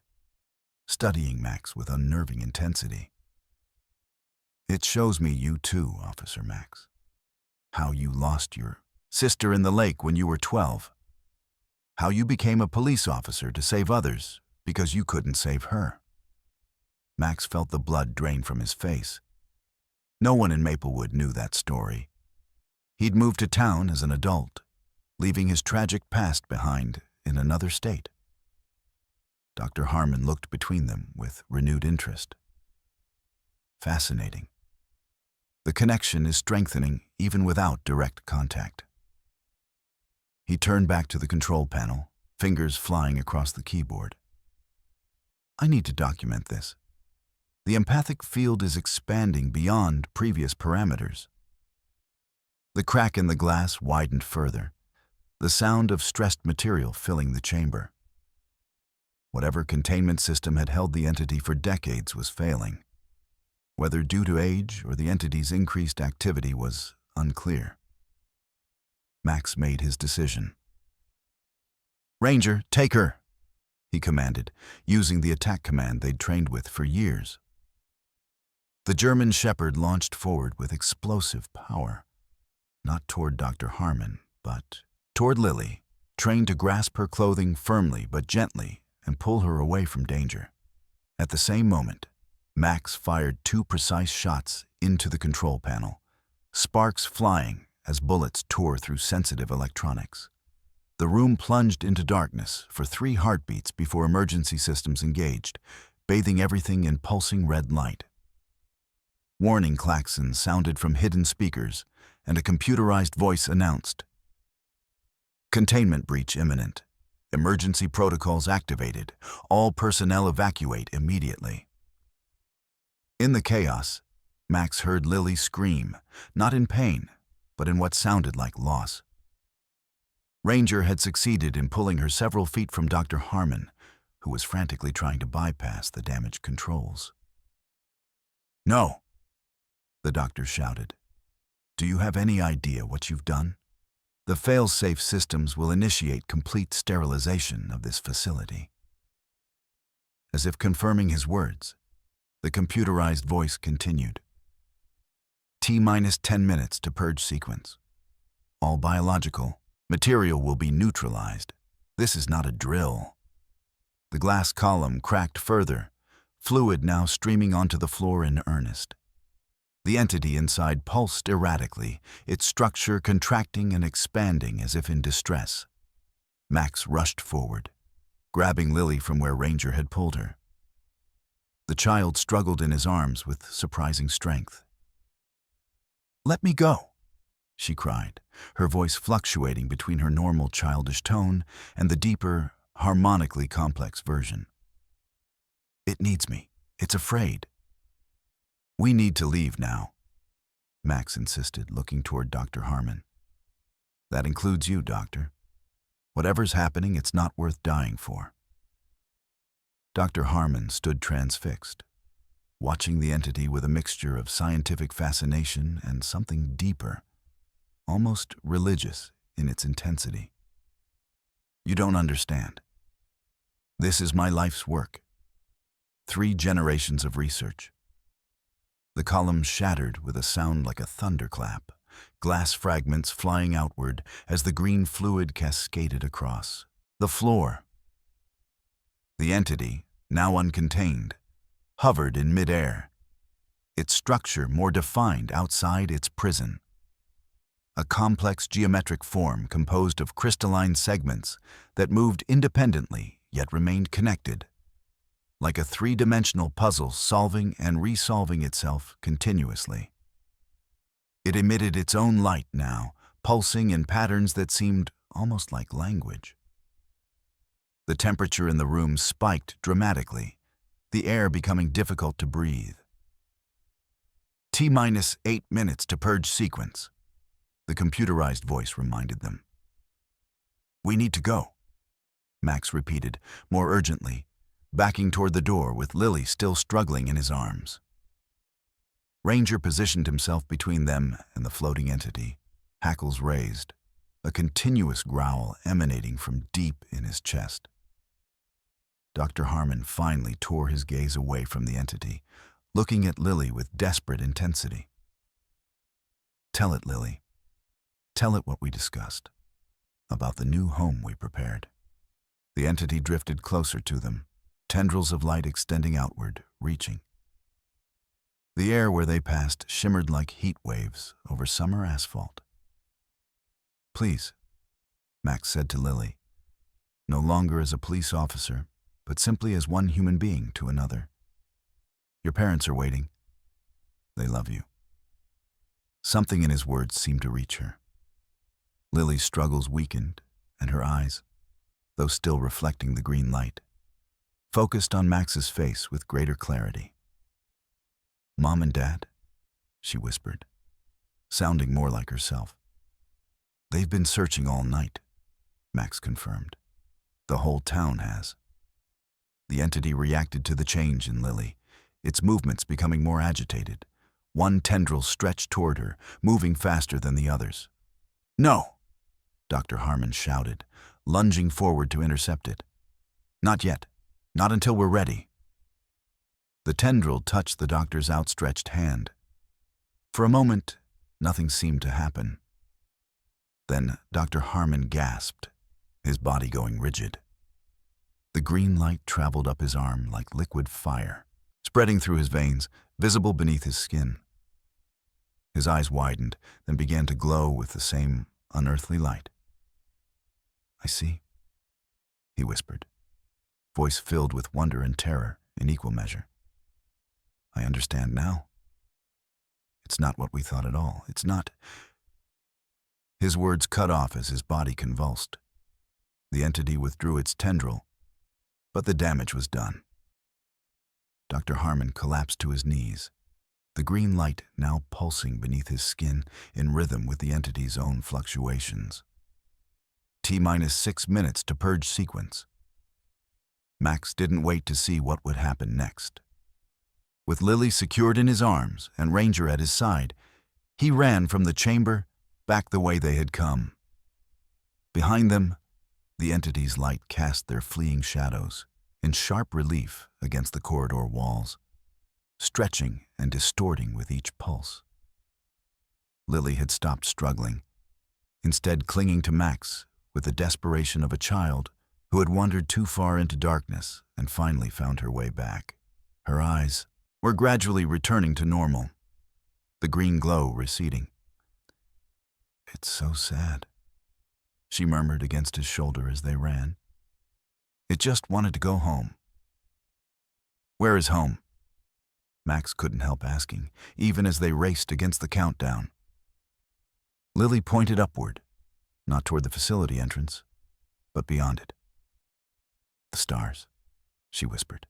studying Max with unnerving intensity. "It shows me you too, Officer Max. How you lost your sister in the lake when you were 12. How you became a police officer to save others because you couldn't save her." Max felt the blood drain from his face. No one in Maplewood knew that story. He'd moved to town as an adult, leaving his tragic past behind in another state. Dr. Harmon looked between them with renewed interest. "Fascinating. The connection is strengthening even without direct contact." He turned back to the control panel, fingers flying across the keyboard. "I need to document this. The empathic field is expanding beyond previous parameters." The crack in the glass widened further, the sound of stressed material filling the chamber. Whatever containment system had held the entity for decades was failing. Whether due to age or the entity's increased activity was unclear. Max made his decision. "Ranger, take her," he commanded, using the attack command they'd trained with for years. The German Shepherd launched forward with explosive power, not toward Dr. Harmon, but toward Lily, trained to grasp her clothing firmly but gently and pull her away from danger. At the same moment, Max fired 2 precise shots into the control panel, sparks flying as bullets tore through sensitive electronics. The room plunged into darkness for 3 heartbeats before emergency systems engaged, bathing everything in pulsing red light. Warning klaxons sounded from hidden speakers, and a computerized voice announced, "Containment breach imminent. Emergency protocols activated. All personnel evacuate immediately." In the chaos, Max heard Lily scream, not in pain, but in what sounded like loss. Ranger had succeeded in pulling her several feet from Dr. Harmon, who was frantically trying to bypass the damaged controls. "No," the doctor shouted. "Do you have any idea what you've done? The fail-safe systems will initiate complete sterilization of this facility." As if confirming his words, the computerized voice continued. "T-10 minutes to purge sequence. All biological material will be neutralized. This is not a drill." The glass column cracked further, fluid now streaming onto the floor in earnest. The entity inside pulsed erratically, its structure contracting and expanding as if in distress. Max rushed forward, grabbing Lily from where Ranger had pulled her. The child struggled in his arms with surprising strength. "Let me go," she cried, her voice fluctuating between her normal childish tone and the deeper, harmonically complex version. "It needs me. It's afraid." "We need to leave now," Max insisted, looking toward Dr. Harmon. "That includes you, Doctor. Whatever's happening, it's not worth dying for." Dr. Harmon stood transfixed, watching the entity with a mixture of scientific fascination and something deeper, almost religious in its intensity. "You don't understand. This is my life's work. 3 generations of research." The column shattered with a sound like a thunderclap, glass fragments flying outward as the green fluid cascaded across the floor. The entity, now uncontained, hovered in midair, its structure more defined outside its prison. A complex geometric form composed of crystalline segments that moved independently yet remained connected. like a three-dimensional puzzle solving and resolving itself continuously. It emitted its own light now, pulsing in patterns that seemed almost like language. The temperature in the room spiked dramatically, the air becoming difficult to breathe. T-minus 8 minutes to purge sequence, the computerized voice reminded them. "We need to go," Max repeated, more urgently, backing toward the door with Lily still struggling in his arms. Ranger positioned himself between them and the floating entity, hackles raised, a continuous growl emanating from deep in his chest. Dr. Harmon finally tore his gaze away from the entity, looking at Lily with desperate intensity. "Tell it, Lily. Tell it what we discussed, about the new home we prepared." The entity drifted closer to them, tendrils of light extending outward, reaching. The air where they passed shimmered like heat waves over summer asphalt. "Please," Max said to Lily, no longer as a police officer, but simply as one human being to another. "Your parents are waiting. They love you." Something in his words seemed to reach her. Lily's struggles weakened, and her eyes, though still reflecting the green light, focused on Max's face with greater clarity. "Mom and Dad," she whispered, sounding more like herself. "They've been searching all night," Max confirmed. "The whole town has." The entity reacted to the change in Lily, its movements becoming more agitated. One tendril stretched toward her, moving faster than the others. "No!" Dr. Harmon shouted, lunging forward to intercept it. "Not yet. Not until we're ready." The tendril touched the doctor's outstretched hand. For a moment, nothing seemed to happen. Then Dr. Harmon gasped, his body going rigid. The green light traveled up his arm like liquid fire, spreading through his veins, visible beneath his skin. His eyes widened, then began to glow with the same unearthly light. "I see," he whispered, voice filled with wonder and terror in equal measure. "I understand now. It's not what we thought at all. It's not—" His words cut off as his body convulsed. The entity withdrew its tendril, but the damage was done. Dr. Harmon collapsed to his knees, the green light now pulsing beneath his skin in rhythm with the entity's own fluctuations. T-minus 6 minutes to purge sequence. Max didn't wait to see what would happen next. With Lily secured in his arms and Ranger at his side, he ran from the chamber back the way they had come. Behind them, the entity's light cast their fleeing shadows in sharp relief against the corridor walls, stretching and distorting with each pulse. Lily had stopped struggling, instead clinging to Max with the desperation of a child who had wandered too far into darkness and finally found her way back. Her eyes were gradually returning to normal, the green glow receding. "It's so sad," she murmured against his shoulder as they ran. "It just wanted to go home." "Where is home?" Max couldn't help asking, even as they raced against the countdown. Lily pointed upward, not toward the facility entrance, but beyond it. "The stars," she whispered.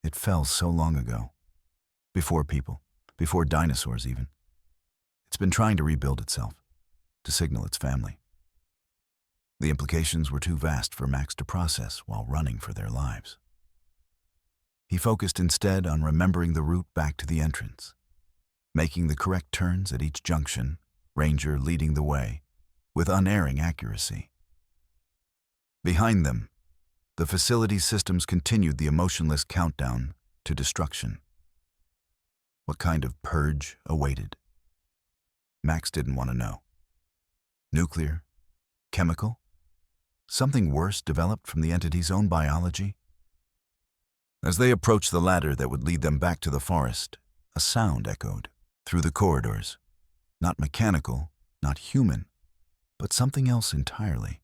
"It fell so long ago. Before people, before dinosaurs even. It's been trying to rebuild itself, to signal its family." The implications were too vast for Max to process while running for their lives. He focused instead on remembering the route back to the entrance, making the correct turns at each junction, Ranger leading the way, with unerring accuracy. Behind them, the facility systems continued the emotionless countdown to destruction. What kind of purge awaited? Max didn't want to know. Nuclear? Chemical? Something worse developed from the entity's own biology? As they approached the ladder that would lead them back to the forest, a sound echoed through the corridors. Not mechanical, not human, but something else entirely.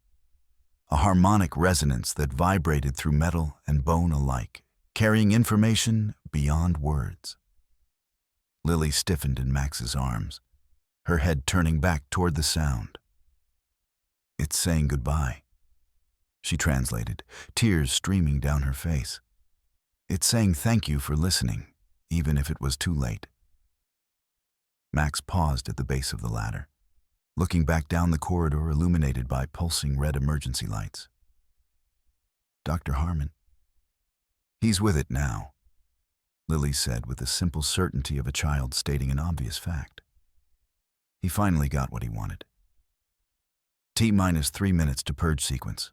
A harmonic resonance that vibrated through metal and bone alike, carrying information beyond words. Lily stiffened in Max's arms, her head turning back toward the sound. "It's saying goodbye," she translated, tears streaming down her face. "It's saying thank you for listening, even if it was too late." Max paused at the base of the ladder, looking back down the corridor illuminated by pulsing red emergency lights. "Dr. Harmon." "He's with it now," Lily said with the simple certainty of a child stating an obvious fact. "He finally got what he wanted. T-3 minutes to purge sequence."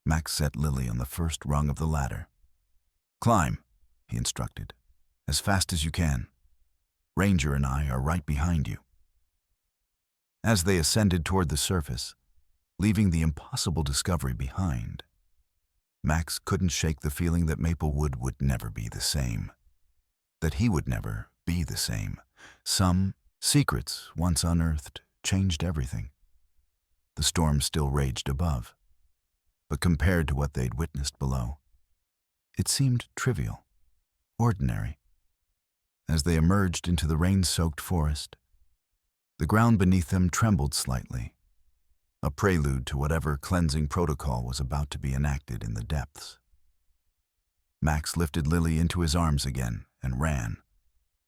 Max set Lily on the first rung of the ladder. "Climb," he instructed, "as fast as you can. Ranger and I are right behind you." As they ascended toward the surface, leaving the impossible discovery behind, Max couldn't shake the feeling that Maplewood would never be the same. That he would never be the same. Some secrets, once unearthed, changed everything. The storm still raged above, but compared to what they'd witnessed below, it seemed trivial, ordinary. As they emerged into the rain-soaked forest, the ground beneath them trembled slightly, a prelude to whatever cleansing protocol was about to be enacted in the depths. Max lifted Lily into his arms again and ran,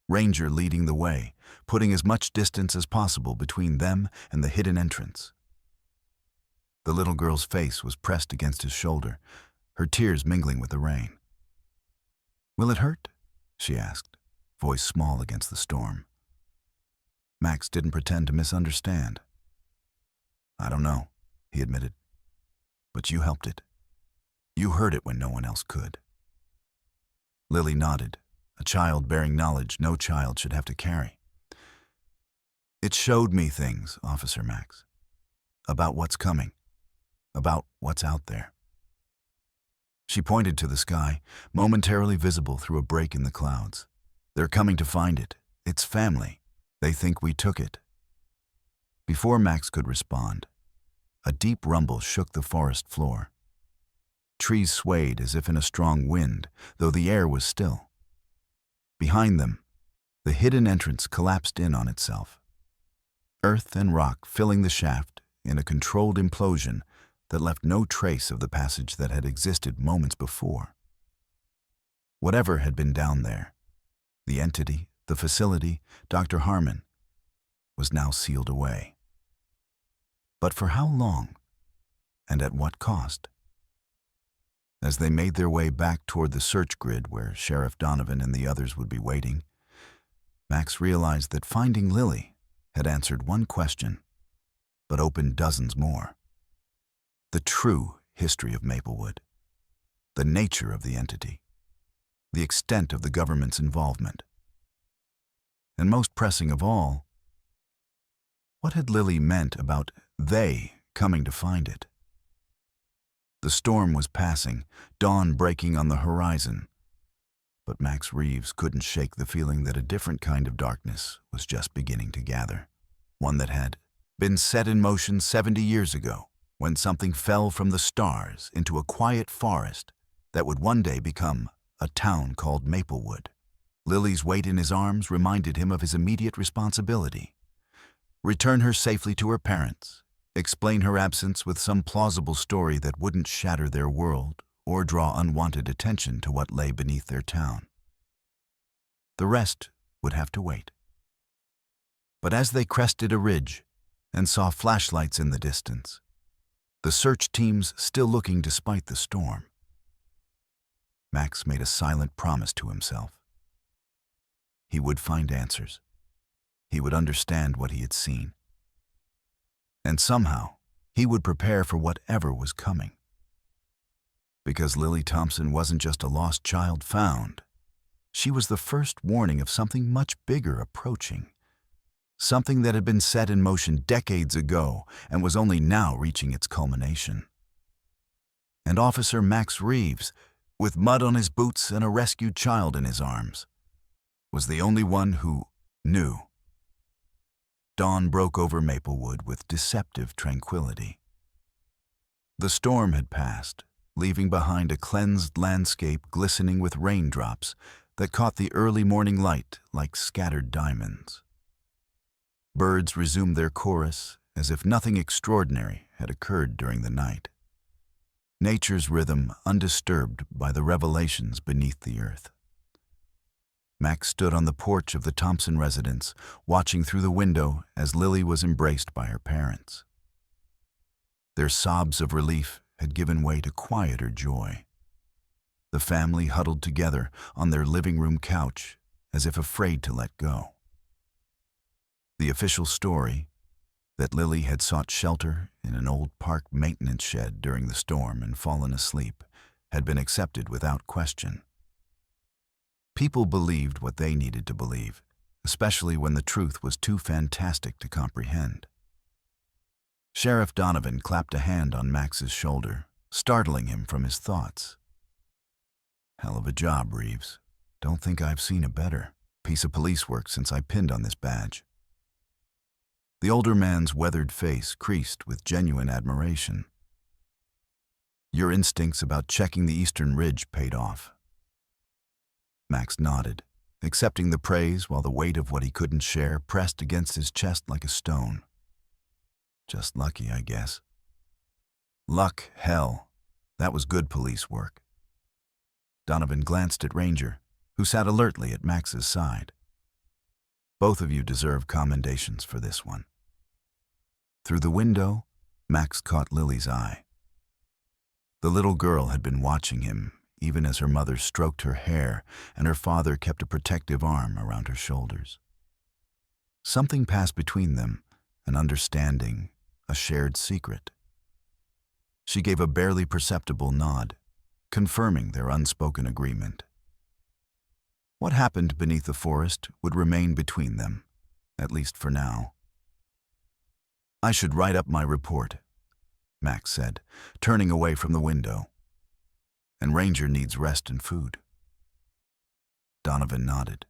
Ranger leading the way, putting as much distance as possible between them and the hidden entrance. The little girl's face was pressed against his shoulder, her tears mingling with the rain. "Will it hurt?" she asked, voice small against the storm. Max didn't pretend to misunderstand. "I don't know," he admitted. "But you helped it. You heard it when no one else could." Lily nodded, a child bearing knowledge no child should have to carry. "It showed me things, Officer Max. About what's coming. About what's out there." She pointed to the sky, momentarily visible through a break in the clouds. "They're coming to find it. It's family. They think we took it." Before Max could respond, a deep rumble shook the forest floor. Trees swayed as if in a strong wind, though the air was still. Behind them, the hidden entrance collapsed in on itself, earth and rock filling the shaft in a controlled implosion that left no trace of the passage that had existed moments before. Whatever had been down there, the entity, the facility, Dr. Harmon, was now sealed away. But for how long, and at what cost? As they made their way back toward the search grid where Sheriff Donovan and the others would be waiting, Max realized that finding Lily had answered one question, but opened dozens more. The true history of Maplewood, the nature of the entity, the extent of the government's involvement. And most pressing of all, what had Lily meant about they coming to find it? The storm was passing, dawn breaking on the horizon, but Max Reeves couldn't shake the feeling that a different kind of darkness was just beginning to gather, one that had been set in motion 70 years ago, when something fell from the stars into a quiet forest that would one day become a town called Maplewood. Lily's weight in his arms reminded him of his immediate responsibility. Return her safely to her parents, explain her absence with some plausible story that wouldn't shatter their world or draw unwanted attention to what lay beneath their town. The rest would have to wait. But as they crested a ridge and saw flashlights in the distance, the search teams still looking despite the storm, Max made a silent promise to himself. He would find answers. He would understand what he had seen. And somehow, he would prepare for whatever was coming. Because Lily Thompson wasn't just a lost child found. She was the first warning of something much bigger approaching. Something that had been set in motion decades ago and was only now reaching its culmination. And Officer Max Reeves, with mud on his boots and a rescued child in his arms, was the only one who knew. Dawn broke over Maplewood with deceptive tranquility. The storm had passed, leaving behind a cleansed landscape glistening with raindrops that caught the early morning light like scattered diamonds. Birds resumed their chorus as if nothing extraordinary had occurred during the night. Nature's rhythm undisturbed by the revelations beneath the earth. Max stood on the porch of the Thompson residence, watching through the window as Lily was embraced by her parents. Their sobs of relief had given way to quieter joy. The family huddled together on their living room couch as if afraid to let go. The official story, that Lily had sought shelter in an old park maintenance shed during the storm and fallen asleep, had been accepted without question. People believed what they needed to believe, especially when the truth was too fantastic to comprehend. Sheriff Donovan clapped a hand on Max's shoulder, startling him from his thoughts. "Hell of a job, Reeves. Don't think I've seen a better piece of police work since I pinned on this badge." The older man's weathered face creased with genuine admiration. "Your instincts about checking the Eastern Ridge paid off." Max nodded, accepting the praise while the weight of what he couldn't share pressed against his chest like a stone. "Just lucky, I guess." "Luck, hell. That was good police work." Donovan glanced at Ranger, who sat alertly at Max's side. "Both of you deserve commendations for this one." Through the window, Max caught Lily's eye. The little girl had been watching him, even as her mother stroked her hair and her father kept a protective arm around her shoulders. Something passed between them, an understanding, a shared secret. She gave a barely perceptible nod, confirming their unspoken agreement. What happened beneath the forest would remain between them, at least for now. "I should write up my report," Max said, turning away from the window. "And Ranger needs rest and food." Donovan nodded.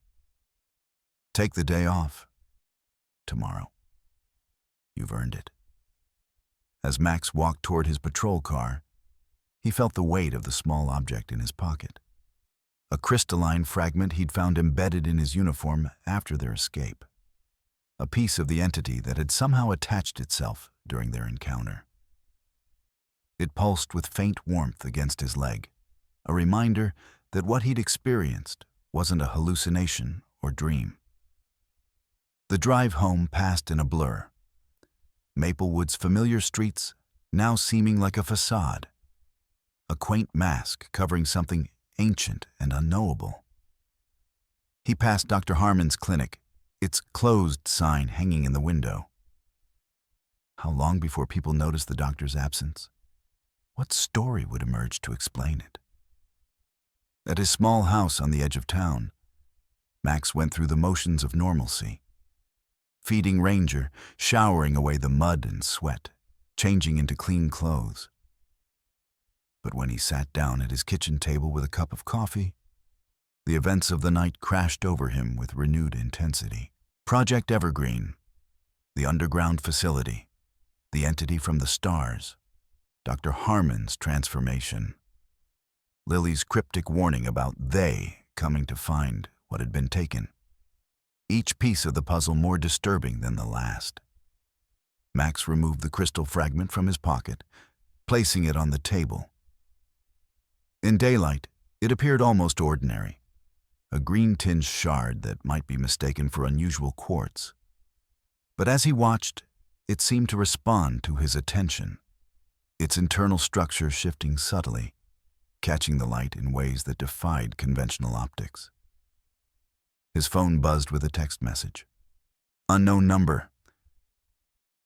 "Take the day off. Tomorrow. You've earned it." As Max walked toward his patrol car, he felt the weight of the small object in his pocket. A crystalline fragment he'd found embedded in his uniform after their escape. A piece of the entity that had somehow attached itself during their encounter. It pulsed with faint warmth against his leg, a reminder that what he'd experienced wasn't a hallucination or dream. The drive home passed in a blur. Maplewood's familiar streets now seeming like a facade, a quaint mask covering something ancient and unknowable. He passed Dr. Harmon's clinic, its closed sign hanging in the window. How long before people noticed the doctor's absence? What story would emerge to explain it? At his small house on the edge of town, Max went through the motions of normalcy. Feeding Ranger, showering away the mud and sweat, changing into clean clothes. But when he sat down at his kitchen table with a cup of coffee, the events of the night crashed over him with renewed intensity. Project Evergreen, the underground facility, the entity from the stars, Dr. Harmon's transformation, Lily's cryptic warning about they coming to find what had been taken. Each piece of the puzzle more disturbing than the last. Max removed the crystal fragment from his pocket, placing it on the table. In daylight, it appeared almost ordinary, a green-tinged shard that might be mistaken for unusual quartz. But as he watched, it seemed to respond to his attention, its internal structure shifting subtly, catching the light in ways that defied conventional optics. His phone buzzed with a text message. "Unknown number.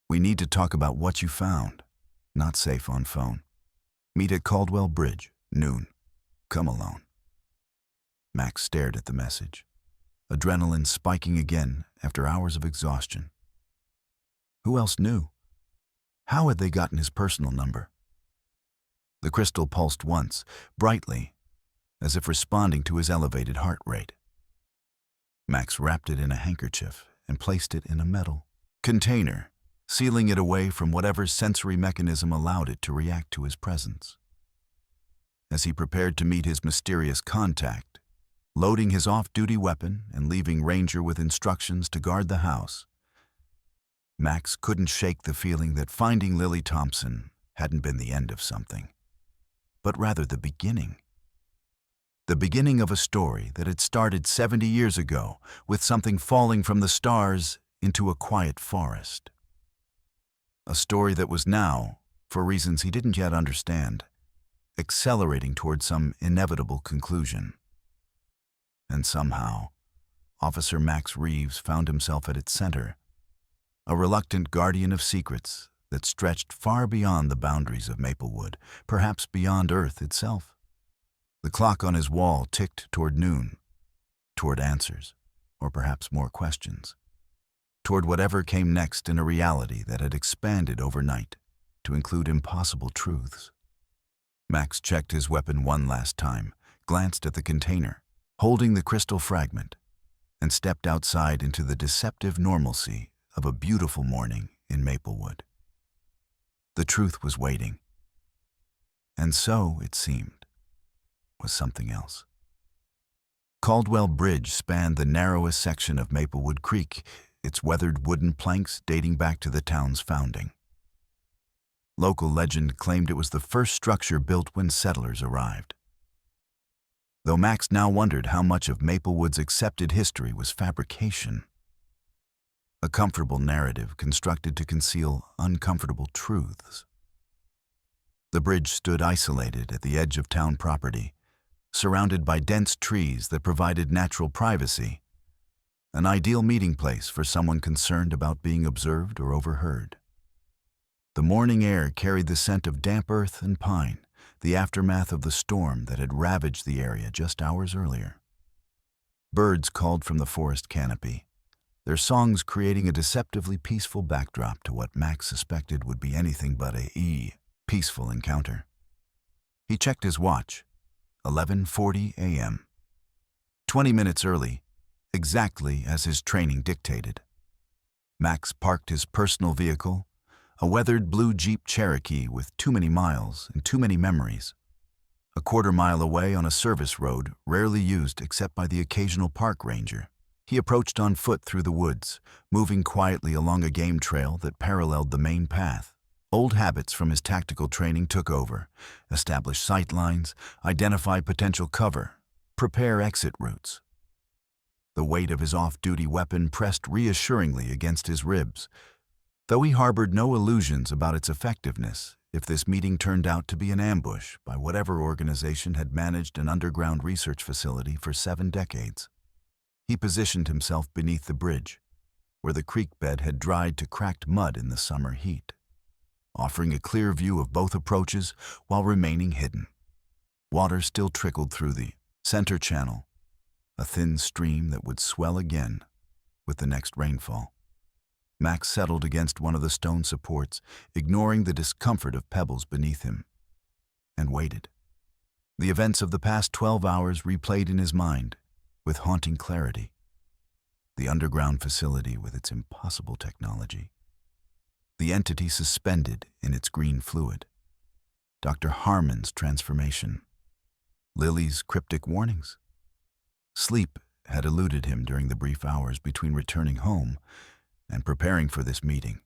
We need to talk about what you found. Not safe on phone. Meet at Caldwell Bridge, noon. Come alone." Max stared at the message, adrenaline spiking again after hours of exhaustion. Who else knew? How had they gotten his personal number? The crystal pulsed once, brightly, as if responding to his elevated heart rate. Max wrapped it in a handkerchief and placed it in a metal container, sealing it away from whatever sensory mechanism allowed it to react to his presence. as he prepared to meet his mysterious contact, loading his off-duty weapon and leaving Ranger with instructions to guard the house. Max couldn't shake the feeling that finding Lily Thompson hadn't been the end of something, but rather the beginning. The beginning of a story that had started 70 years ago with something falling from the stars into a quiet forest. A story that was now, for reasons he didn't yet understand, accelerating toward some inevitable conclusion. And somehow, Officer Max Reeves found himself at its center, a reluctant guardian of secrets that stretched far beyond the boundaries of Maplewood, perhaps beyond Earth itself. The clock on his wall ticked toward noon, toward answers, or perhaps more questions, toward whatever came next in a reality that had expanded overnight to include impossible truths. Max checked his weapon one last time, glanced at the container, holding the crystal fragment, and stepped outside into the deceptive normalcy of a beautiful morning in Maplewood. The truth was waiting, and so, it seemed, was something else. Caldwell Bridge spanned the narrowest section of Maplewood Creek, its weathered wooden planks dating back to the town's founding. Local legend claimed it was the first structure built when settlers arrived. Though Max now wondered how much of Maplewood's accepted history was fabrication. A comfortable narrative constructed to conceal uncomfortable truths. The bridge stood isolated at the edge of town property, surrounded by dense trees that provided natural privacy, an ideal meeting place for someone concerned about being observed or overheard. The morning air carried the scent of damp earth and pine, the aftermath of the storm that had ravaged the area just hours earlier. Birds called from the forest canopy, their songs creating a deceptively peaceful backdrop to what Max suspected would be anything but a peaceful encounter. He checked his watch, 11:40 a.m. 20 minutes early, exactly as his training dictated. Max parked his personal vehicle, a weathered blue Jeep Cherokee with too many miles and too many memories. A quarter-mile away on a service road rarely used except by the occasional park ranger, he approached on foot through the woods, moving quietly along a game trail that paralleled the main path. Old habits from his tactical training took over: establish sight lines, identify potential cover, prepare exit routes. The weight of his off-duty weapon pressed reassuringly against his ribs, though he harbored no illusions about its effectiveness if this meeting turned out to be an ambush by whatever organization had managed an underground research facility for 7 decades. He positioned himself beneath the bridge, where the creek bed had dried to cracked mud in the summer heat, offering a clear view of both approaches while remaining hidden. Water still trickled through the center channel, a thin stream that would swell again with the next rainfall. Max settled against one of the stone supports, ignoring the discomfort of pebbles beneath him, and waited. The events of the past 12 hours replayed in his mind with haunting clarity. The underground facility with its impossible technology. The entity suspended in its green fluid. Dr. Harmon's transformation. Lily's cryptic warnings. Sleep had eluded him during the brief hours between returning home and preparing for this meeting,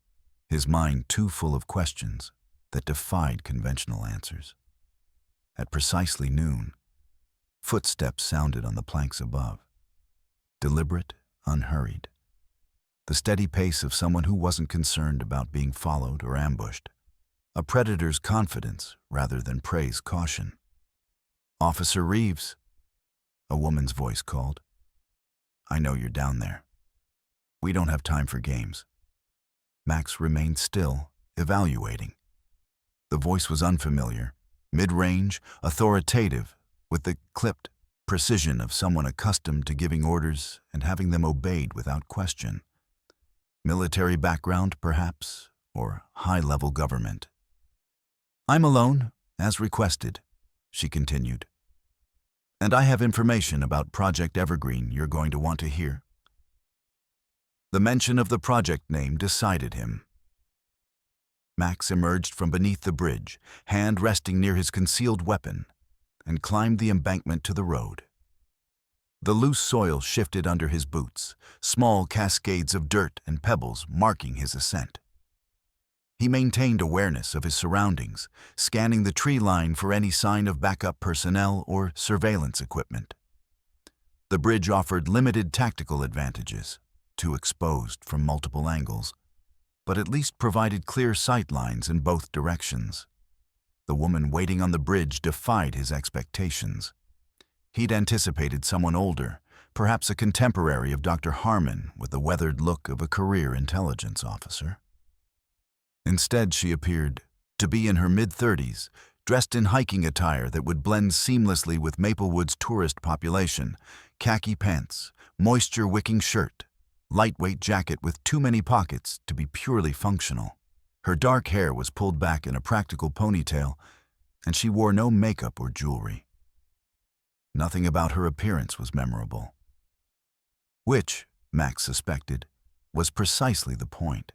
his mind too full of questions that defied conventional answers. At precisely noon, footsteps sounded on the planks above. Deliberate, unhurried. The steady pace of someone who wasn't concerned about being followed or ambushed. A predator's confidence rather than prey's caution. "Officer Reeves," a woman's voice called. "I know you're down there. We don't have time for games." Max remained still, evaluating. The voice was unfamiliar, mid-range, authoritative, with the clipped precision of someone accustomed to giving orders and having them obeyed without question. Military background, perhaps, or high-level government. "I'm alone, as requested," she continued. "And I have information about Project Evergreen you're going to want to hear." The mention of the project name decided him. Max emerged from beneath the bridge, hand resting near his concealed weapon, and climbed the embankment to the road. The loose soil shifted under his boots, small cascades of dirt and pebbles marking his ascent. He maintained awareness of his surroundings, scanning the tree line for any sign of backup personnel or surveillance equipment. The bridge offered limited tactical advantages, too exposed from multiple angles, but at least provided clear sight lines in both directions. The woman waiting on the bridge defied his expectations. He'd anticipated someone older, perhaps a contemporary of Dr. Harmon with the weathered look of a career intelligence officer. Instead, she appeared to be in her mid-30s, dressed in hiking attire that would blend seamlessly with Maplewood's tourist population: khaki pants, moisture-wicking shirt, lightweight jacket with too many pockets to be purely functional. Her dark hair was pulled back in a practical ponytail, and she wore no makeup or jewelry. Nothing about her appearance was memorable. Which, Max suspected, was precisely the point.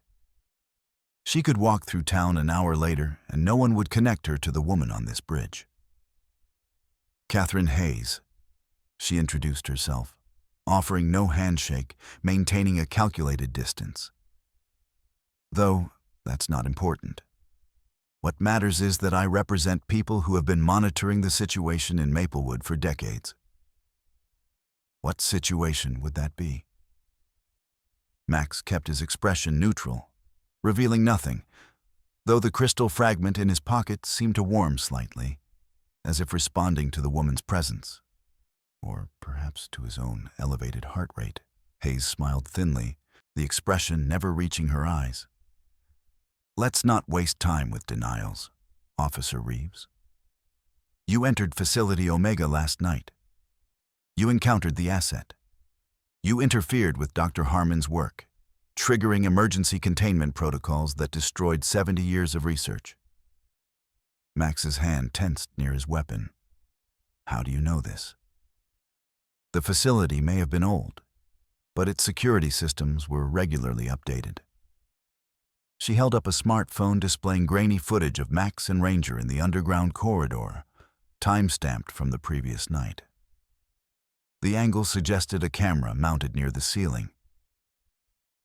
She could walk through town an hour later, and no one would connect her to the woman on this bridge. Catherine Hayes, she introduced herself, offering no handshake, maintaining a calculated distance. Though, that's not important. What matters is that I represent people who have been monitoring the situation in Maplewood for decades. What situation would that be? Max kept his expression neutral, revealing nothing, though the crystal fragment in his pocket seemed to warm slightly, as if responding to the woman's presence, or perhaps to his own elevated heart rate. Hayes smiled thinly, the expression never reaching her eyes. Let's not waste time with denials, Officer Reeves. You entered Facility Omega last night. You encountered the asset. You interfered with Dr. Harmon's work, triggering emergency containment protocols that destroyed 70 years of research. Max's hand tensed near his weapon. How do you know this? The facility may have been old, but its security systems were regularly updated. She held up a smartphone displaying grainy footage of Max and Ranger in the underground corridor, time-stamped from the previous night. The angle suggested a camera mounted near the ceiling.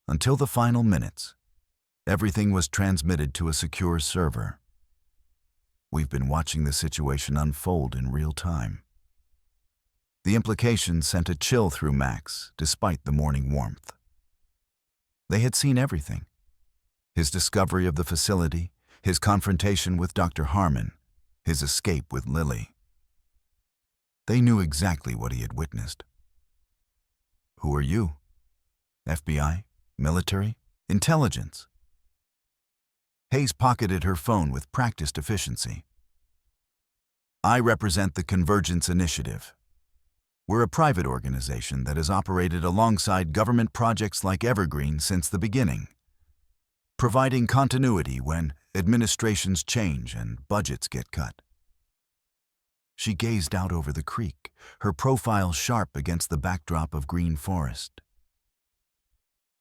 Until the final minutes, everything was transmitted to a secure server. We've been watching the situation unfold in real time. The implications sent a chill through Max, despite the morning warmth. They had seen everything. His discovery of the facility, his confrontation with Dr. Harmon, his escape with Lily. They knew exactly what he had witnessed. Who are you? FBI? Military? Intelligence? Hayes pocketed her phone with practiced efficiency. I represent the Convergence Initiative. We're a private organization that has operated alongside government projects like Evergreen since the beginning, providing continuity when administrations change and budgets get cut. She gazed out over the creek, her profile sharp against the backdrop of green forest.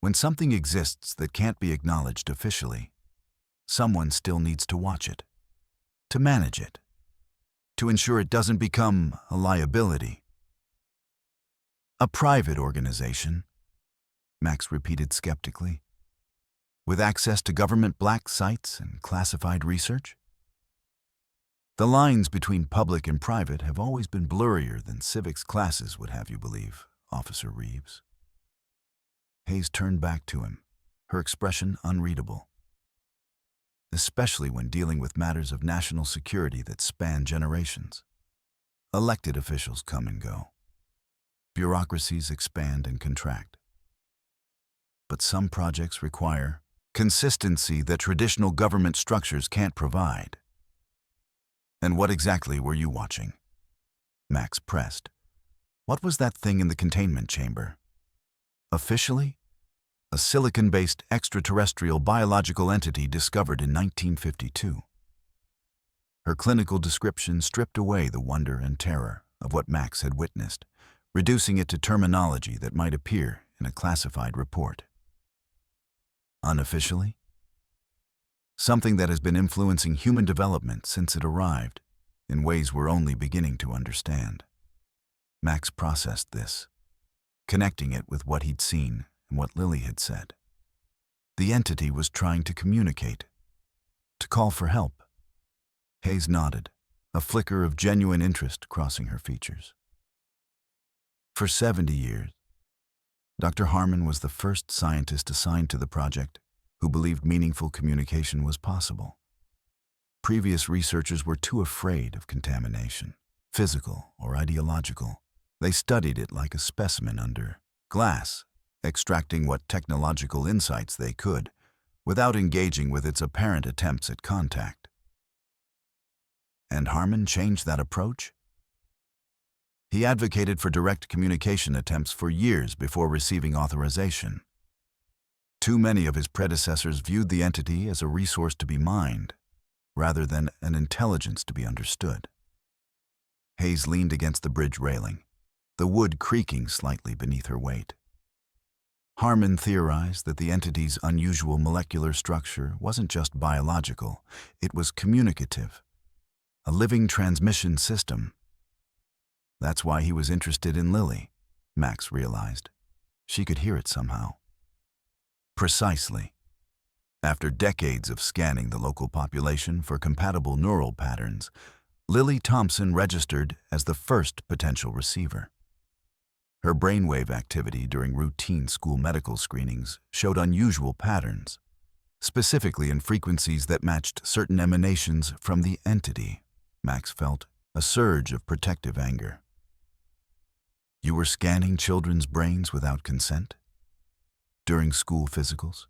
When something exists that can't be acknowledged officially, someone still needs to watch it, to manage it, to ensure it doesn't become a liability. A private organization, Max repeated skeptically. With access to government black sites and classified research? The lines between public and private have always been blurrier than civics classes would have you believe, Officer Reeves. Hayes turned back to him, her expression unreadable. Especially when dealing with matters of national security that span generations. Elected officials come and go. Bureaucracies expand and contract. But some projects require consistency that traditional government structures can't provide. And what exactly were you watching? Max pressed. What was that thing in the containment chamber? Officially, a silicon-based extraterrestrial biological entity discovered in 1952. Her clinical description stripped away the wonder and terror of what Max had witnessed, reducing it to terminology that might appear in a classified report. Unofficially, something that has been influencing human development since it arrived, in ways we're only beginning to understand. Max processed this, connecting it with what he'd seen and what Lily had said. The entity was trying to communicate, to call for help. Hayes nodded, a flicker of genuine interest crossing her features. For 70 years, Dr. Harmon was the first scientist assigned to the project who believed meaningful communication was possible. Previous researchers were too afraid of contamination, physical or ideological. They studied it like a specimen under glass, extracting what technological insights they could, without engaging with its apparent attempts at contact. And Harmon changed that approach? He advocated for direct communication attempts for years before receiving authorization. Too many of his predecessors viewed the entity as a resource to be mined, rather than an intelligence to be understood. Hayes leaned against the bridge railing, the wood creaking slightly beneath her weight. Harmon theorized that the entity's unusual molecular structure wasn't just biological, it was communicative, a living transmission system. That's why he was interested in Lily, Max realized. She could hear it somehow. Precisely. After decades of scanning the local population for compatible neural patterns, Lily Thompson registered as the first potential receiver. Her brainwave activity during routine school medical screenings showed unusual patterns, specifically in frequencies that matched certain emanations from the entity. Max felt a surge of protective anger. You were scanning children's brains without consent? During school physicals?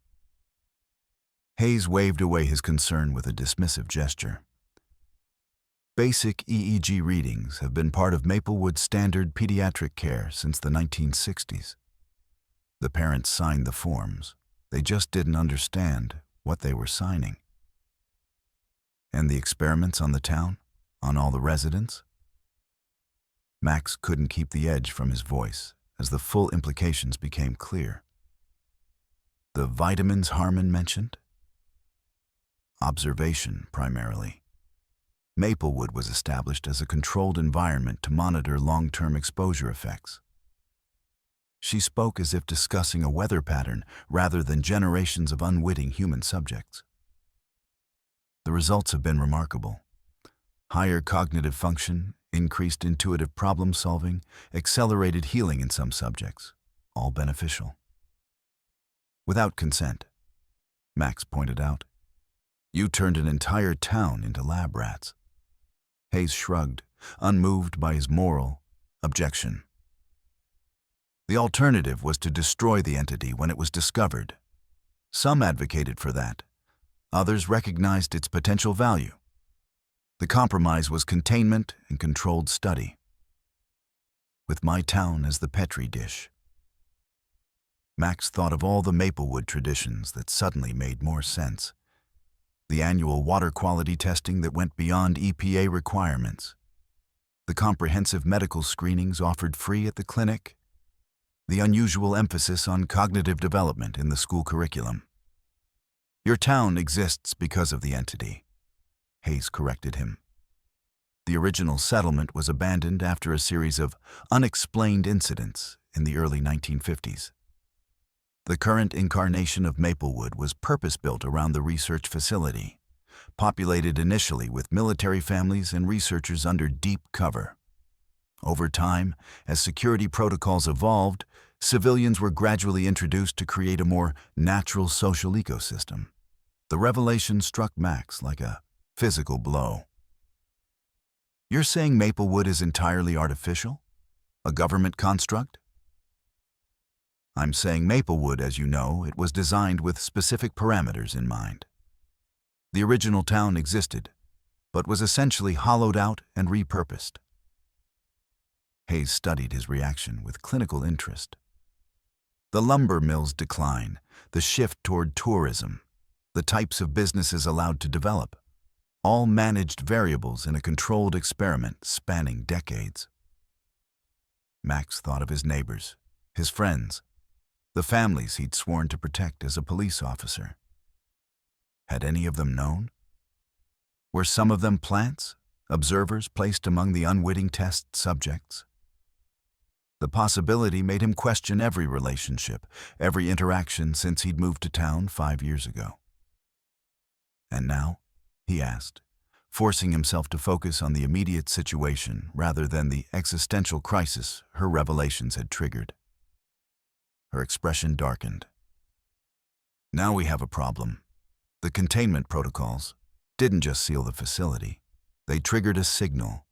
Hayes waved away his concern with a dismissive gesture. Basic EEG readings have been part of Maplewood's standard pediatric care since the 1960s. The parents signed the forms. They just didn't understand what they were signing. And the experiments on the town? On all the residents? Max couldn't keep the edge from his voice as the full implications became clear. The vitamins Harmon mentioned? Observation, primarily. Maplewood was established as a controlled environment to monitor long-term exposure effects. She spoke as if discussing a weather pattern rather than generations of unwitting human subjects. The results have been remarkable. Higher cognitive function, increased intuitive problem-solving, accelerated healing in some subjects, all beneficial. Without consent, Max pointed out. You turned an entire town into lab rats. Hayes shrugged, unmoved by his moral objection. The alternative was to destroy the entity when it was discovered. Some advocated for that. Others recognized its potential value. The compromise was containment and controlled study, with my town as the petri dish. Max thought of all the Maplewood traditions that suddenly made more sense. The annual water quality testing that went beyond EPA requirements, the comprehensive medical screenings offered free at the clinic, the unusual emphasis on cognitive development in the school curriculum. Your town exists because of the entity, Hayes corrected him. The original settlement was abandoned after a series of unexplained incidents in the early 1950s. The current incarnation of Maplewood was purpose-built around the research facility, populated initially with military families and researchers under deep cover. Over time, as security protocols evolved, civilians were gradually introduced to create a more natural social ecosystem. The revelation struck Max like a physical blow. You're saying Maplewood is entirely artificial? A government construct? I'm saying Maplewood, as you know, it was designed with specific parameters in mind. The original town existed, but was essentially hollowed out and repurposed. Hayes studied his reaction with clinical interest. The lumber mill's decline, the shift toward tourism, the types of businesses allowed to develop, all managed variables in a controlled experiment spanning decades. Max thought of his neighbors, his friends, the families he'd sworn to protect as a police officer. Had any of them known? Were some of them plants, observers placed among the unwitting test subjects. The possibility made him question every relationship, every interaction since he'd moved to town 5 years ago. "And now?" he asked, forcing himself to focus on the immediate situation rather than the existential crisis her revelations had triggered. Her expression darkened. "Now we have a problem. The containment protocols didn't just seal the facility. They triggered a signal,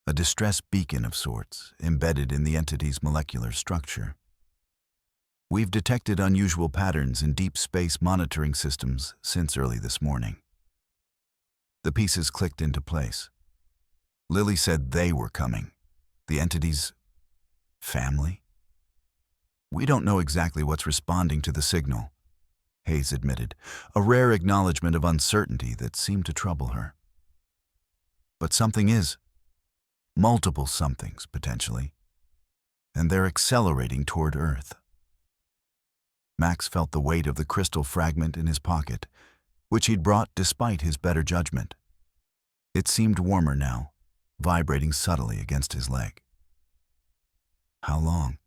a distress beacon of sorts, embedded in the entity's molecular structure. We've detected unusual patterns in deep space monitoring systems since early this morning." The pieces clicked into place. Lily said they were coming. The entity's family? "We don't know exactly what's responding to the signal," Hayes admitted, a rare acknowledgement of uncertainty that seemed to trouble her. "But something is. Multiple somethings, potentially. And they're accelerating toward Earth." Max felt the weight of the crystal fragment in his pocket, which he'd brought despite his better judgment. It seemed warmer now, vibrating subtly against his leg. "How long?"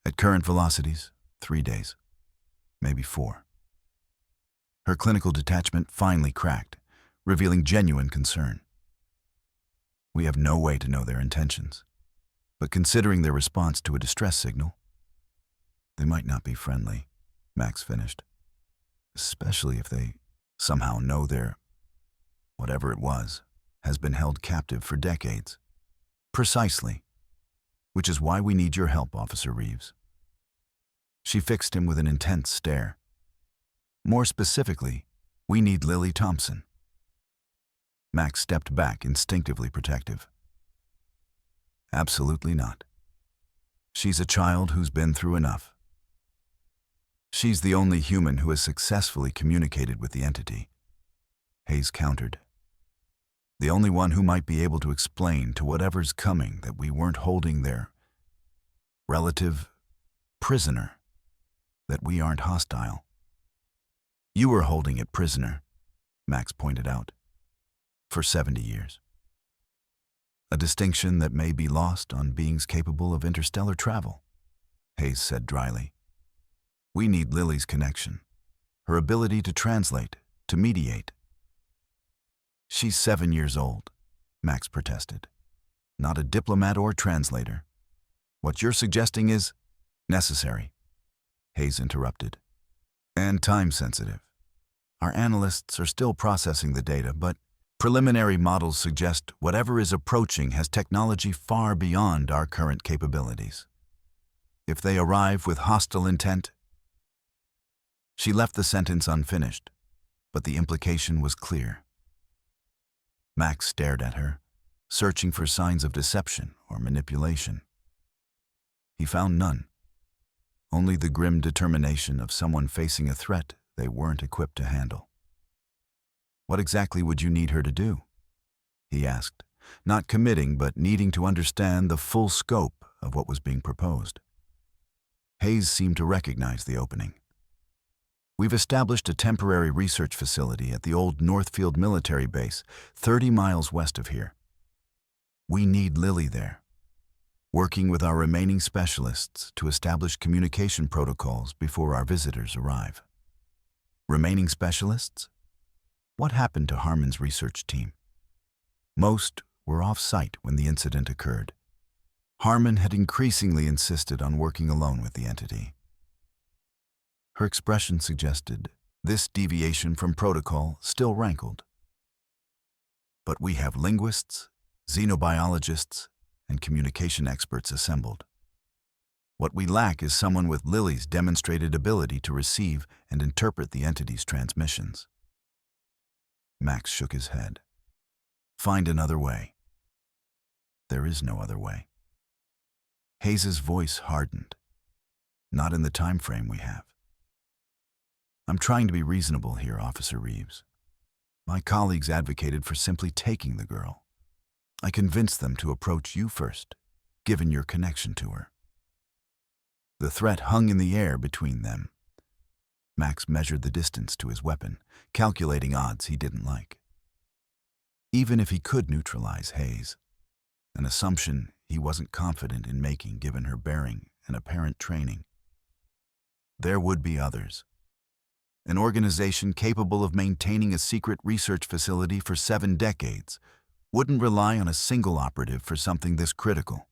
"At current velocities, 3 days. Maybe 4. Her clinical detachment finally cracked, revealing genuine concern. "We have no way to know their intentions, but considering their response to a distress signal, they might not be friendly," Max finished. "Especially if they somehow know their, whatever it was, has been held captive for decades." "Precisely. Which is why we need your help, Officer Reeves." She fixed him with an intense stare. "More specifically, we need Lily Thompson." Max stepped back, instinctively protective. "Absolutely not. She's a child who's been through enough. She's the only human who has successfully communicated with the entity," Hayes countered. "The only one who might be able to explain to whatever's coming that we weren't holding their relative prisoner, that we aren't hostile." "You were holding it prisoner," Max pointed out, "for 70 years. A distinction that may be lost on beings capable of interstellar travel," Hayes said dryly. "We need Lily's connection, her ability to translate, to mediate." "She's 7 years old," Max protested. "Not a diplomat or translator. What you're suggesting is necessary," Hayes interrupted. "And time-sensitive. Our analysts are still processing the data, but preliminary models suggest whatever is approaching has technology far beyond our current capabilities. If they arrive with hostile intent..." She left the sentence unfinished, but the implication was clear. Max stared at her, searching for signs of deception or manipulation. He found none, only the grim determination of someone facing a threat they weren't equipped to handle. "What exactly would you need her to do?" he asked, not committing but needing to understand the full scope of what was being proposed. Hayes seemed to recognize the opening. "We've established a temporary research facility at the old Northfield military base, 30 miles west of here. We need Lily there, working with our remaining specialists to establish communication protocols before our visitors arrive." "Remaining specialists? What happened to Harmon's research team?" "Most were off-site when the incident occurred. Harmon had increasingly insisted on working alone with the entity." Her expression suggested this deviation from protocol still rankled. "But we have linguists, xenobiologists, and communication experts assembled. What we lack is someone with Lily's demonstrated ability to receive and interpret the entity's transmissions." Max shook his head. "Find another way." "There is no other way." Hayes's voice hardened. "Not in the time frame we have. I'm trying to be reasonable here, Officer Reeves. My colleagues advocated for simply taking the girl. I convinced them to approach you first, given your connection to her. The threat hung in the air between them." Max measured the distance to his weapon, calculating odds he didn't like. even if he could neutralize Hayes, an assumption he wasn't confident in making given her bearing and apparent training. There would be others. An organization capable of maintaining a secret research facility for 7 decades wouldn't rely on a single operative for something this critical.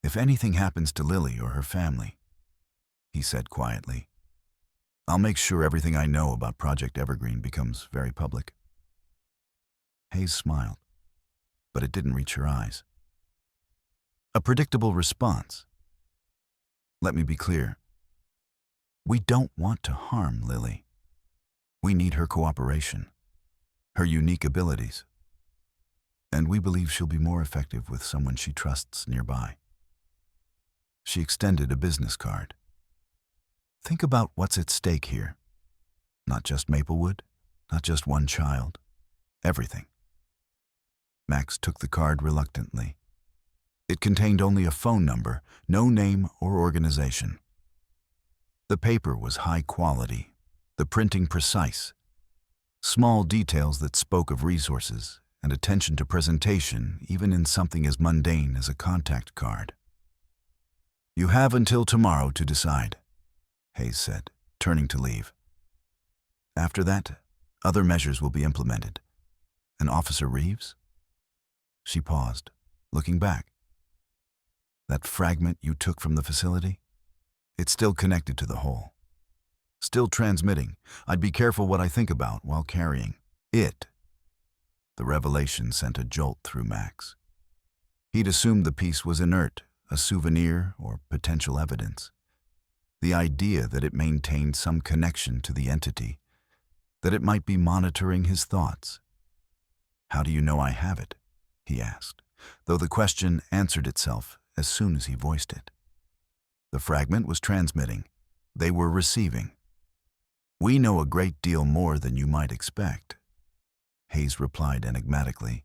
If anything happens to Lily or her family, he said quietly, I'll make sure everything I know about Project Evergreen becomes very public. Hayes smiled, but it didn't reach her eyes. A predictable response. Let me be clear. We don't want to harm Lily. We need her cooperation, her unique abilities, and we believe she'll be more effective with someone she trusts nearby. She extended a business card. Think about what's at stake here. Not just Maplewood, not just one child, everything. Max took the card reluctantly. It contained only a phone number, no name or organization. The paper was high quality, the printing precise. Small details that spoke of resources and attention to presentation, even in something as mundane as a contact card. You have until tomorrow to decide, Hayes said, turning to leave. After that, other measures will be implemented. And Officer Reeves? She paused, looking back. That fragment you took from the facility? It's still connected to the whole. Still transmitting. I'd be careful what I think about while carrying it. The revelation sent a jolt through Max. He'd assumed the piece was inert, a souvenir or potential evidence. The idea that it maintained some connection to the entity, that it might be monitoring his thoughts. How do you know I have it? He asked, though the question answered itself as soon as he voiced it. The fragment was transmitting. They were receiving. We know a great deal more than you might expect, Hayes replied enigmatically,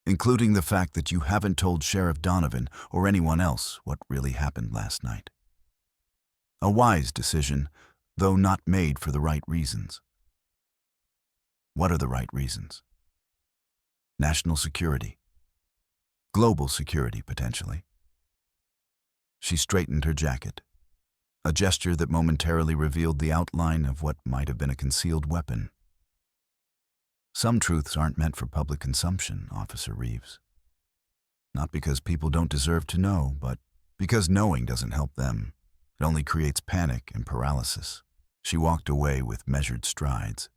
including the fact that you haven't told Sheriff Donovan or anyone else what really happened last night. A wise decision, though not made for the right reasons. What are the right reasons? National security. Global security, potentially. She straightened her jacket, a gesture that momentarily revealed the outline of what might have been a concealed weapon. Some truths aren't meant for public consumption, Officer Reeves. Not because people don't deserve to know, but because knowing doesn't help them. It only creates panic and paralysis. She walked away with measured strides,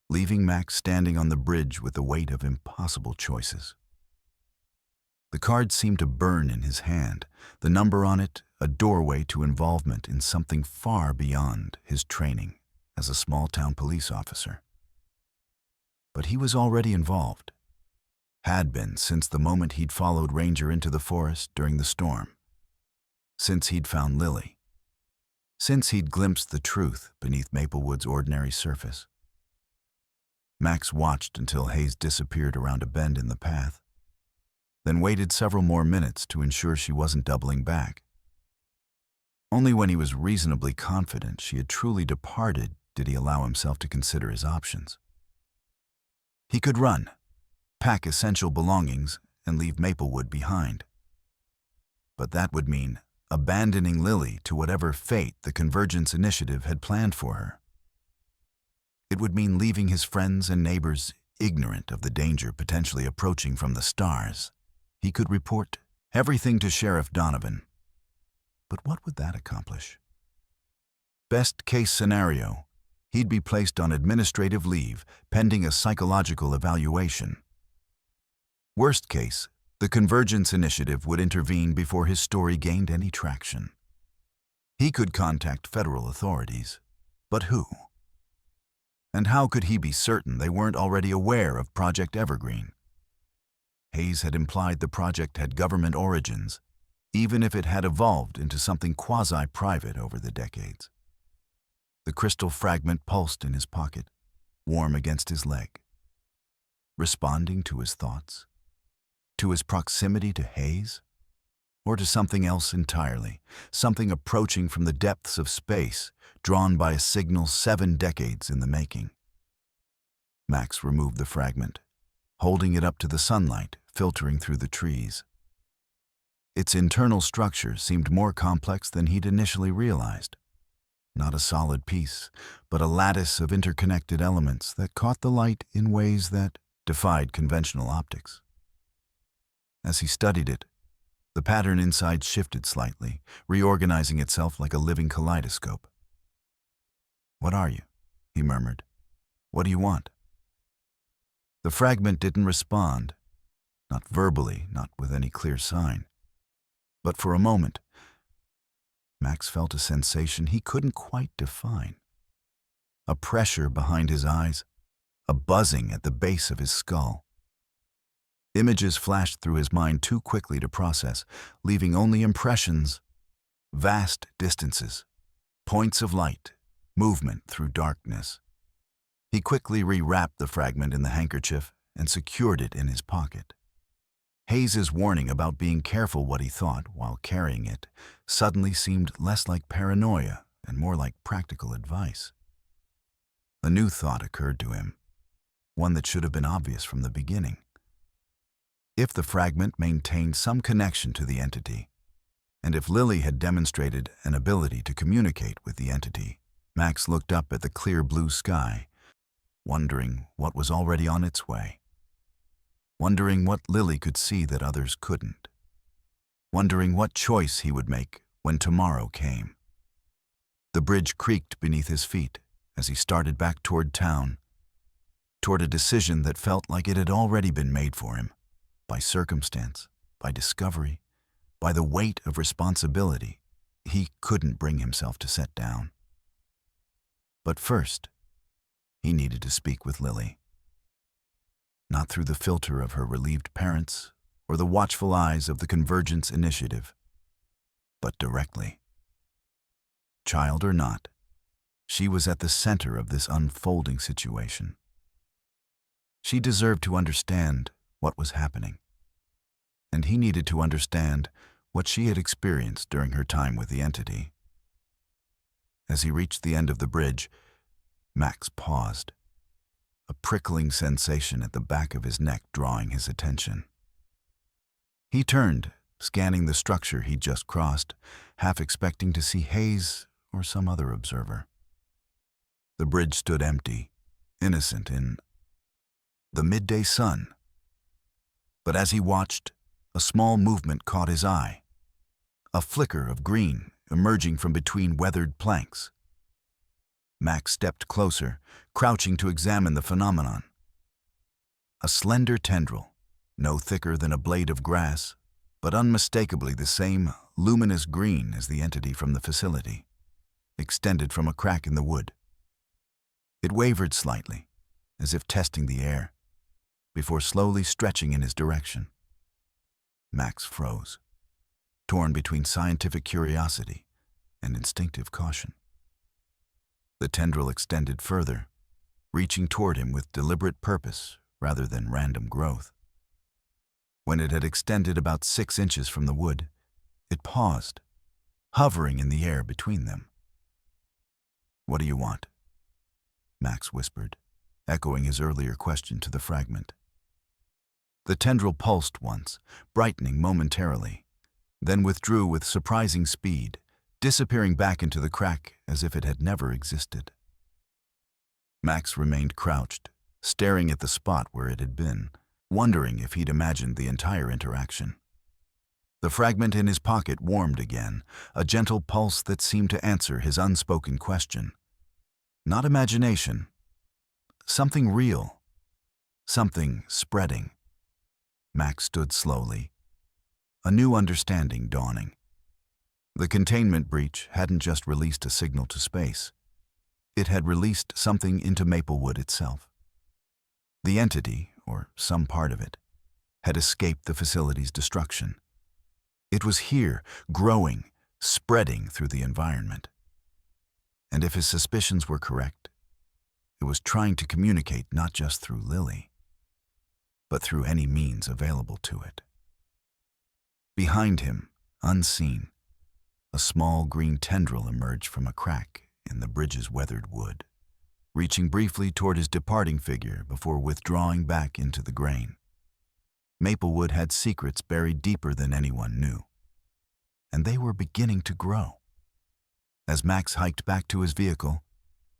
leaving Max standing on the bridge with the weight of impossible choices. The card seemed to burn in his hand, the number on it a doorway to involvement in something far beyond his training as a small-town police officer. But he was already involved, had been since the moment he'd followed Ranger into the forest during the storm, since he'd found Lily, since he'd glimpsed the truth beneath Maplewood's ordinary surface. Max watched until Hayes disappeared around a bend in the path, then waited several more minutes to ensure she wasn't doubling back. Only when he was reasonably confident she had truly departed did he allow himself to consider his options. He could run, pack essential belongings, and leave Maplewood behind. But that would mean abandoning Lily to whatever fate the Convergence Initiative had planned for her. It would mean leaving his friends and neighbors ignorant of the danger potentially approaching from the stars. He could report everything to Sheriff Donovan. But what would that accomplish? Best case scenario, he'd be placed on administrative leave pending a psychological evaluation. Worst case, the Convergence Initiative would intervene before his story gained any traction. He could contact federal authorities, but who? And how could he be certain they weren't already aware of Project Evergreen? Hayes had implied the project had government origins, even if it had evolved into something quasi-private over the decades. The crystal fragment pulsed in his pocket, warm against his leg. Responding to his thoughts? To his proximity to Hayes? Or to something else entirely, something approaching from the depths of space, drawn by a signal 7 decades in the making? Max removed the fragment, holding it up to the sunlight filtering through the trees. Its internal structure seemed more complex than he'd initially realized. Not a solid piece, but a lattice of interconnected elements that caught the light in ways that defied conventional optics. As he studied it, the pattern inside shifted slightly, reorganizing itself like a living kaleidoscope. "What are you?" he murmured. "What do you want?" The fragment didn't respond, not verbally, not with any clear sign. But for a moment, Max felt a sensation he couldn't quite define. A pressure behind his eyes, a buzzing at the base of his skull. Images flashed through his mind too quickly to process, leaving only impressions, vast distances, points of light, movement through darkness. He quickly rewrapped the fragment in the handkerchief and secured it in his pocket. Hayes's warning about being careful what he thought while carrying it suddenly seemed less like paranoia and more like practical advice. A new thought occurred to him, one that should have been obvious from the beginning. If the fragment maintained some connection to the entity, and if Lily had demonstrated an ability to communicate with the entity, Max looked up at the clear blue sky, wondering what was already on its way. Wondering what Lily could see that others couldn't. Wondering what choice he would make when tomorrow came. The bridge creaked beneath his feet as he started back toward town, toward a decision that felt like it had already been made for him, by circumstance, by discovery, by the weight of responsibility he couldn't bring himself to set down. But first, he needed to speak with Lily. Not through the filter of her relieved parents or the watchful eyes of the Convergence Initiative, but directly. Child or not, she was at the center of this unfolding situation. She deserved to understand what was happening, and he needed to understand what she had experienced during her time with the entity. As he reached the end of the bridge, Max paused, a prickling sensation at the back of his neck drawing his attention. He turned, scanning the structure he'd just crossed, half expecting to see Hayes or some other observer. The bridge stood empty, innocent in the midday sun. But as he watched, a small movement caught his eye, a flicker of green emerging from between weathered planks. Max stepped closer, crouching to examine the phenomenon. A slender tendril, no thicker than a blade of grass, but unmistakably the same luminous green as the entity from the facility, extended from a crack in the wood. It wavered slightly, as if testing the air, before slowly stretching in his direction. Max froze, torn between scientific curiosity and instinctive caution. The tendril extended further, reaching toward him with deliberate purpose rather than random growth. When it had extended about 6 inches from the wood, it paused, hovering in the air between them. "What do you want?" Max whispered, echoing his earlier question to the fragment. The tendril pulsed once, brightening momentarily, then withdrew with surprising speed, disappearing back into the crack as if it had never existed. Max remained crouched, staring at the spot where it had been, wondering if he'd imagined the entire interaction. The fragment in his pocket warmed again, a gentle pulse that seemed to answer his unspoken question. Not imagination. Something real. Something spreading. Max stood slowly, a new understanding dawning. The containment breach hadn't just released a signal to space. It had released something into Maplewood itself. The entity, or some part of it, had escaped the facility's destruction. It was here, growing, spreading through the environment. And if his suspicions were correct, it was trying to communicate not just through Lily, but through any means available to it. Behind him, unseen, a small green tendril emerged from a crack in the bridge's weathered wood. reaching briefly toward his departing figure before withdrawing back into the grain. Maplewood had secrets buried deeper than anyone knew, and they were beginning to grow. As Max hiked back to his vehicle,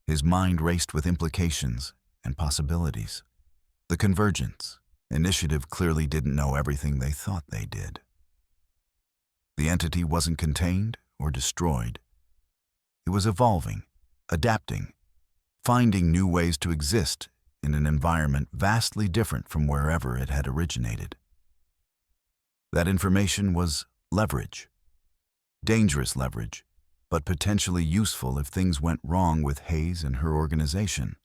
his mind raced with implications and possibilities. The Convergence initiative clearly didn't know everything they thought they did. The entity wasn't contained or destroyed. It was evolving, adapting, finding new ways to exist in an environment vastly different from wherever it had originated. That information was leverage. Dangerous leverage, but potentially useful if things went wrong with Hayes and her organization.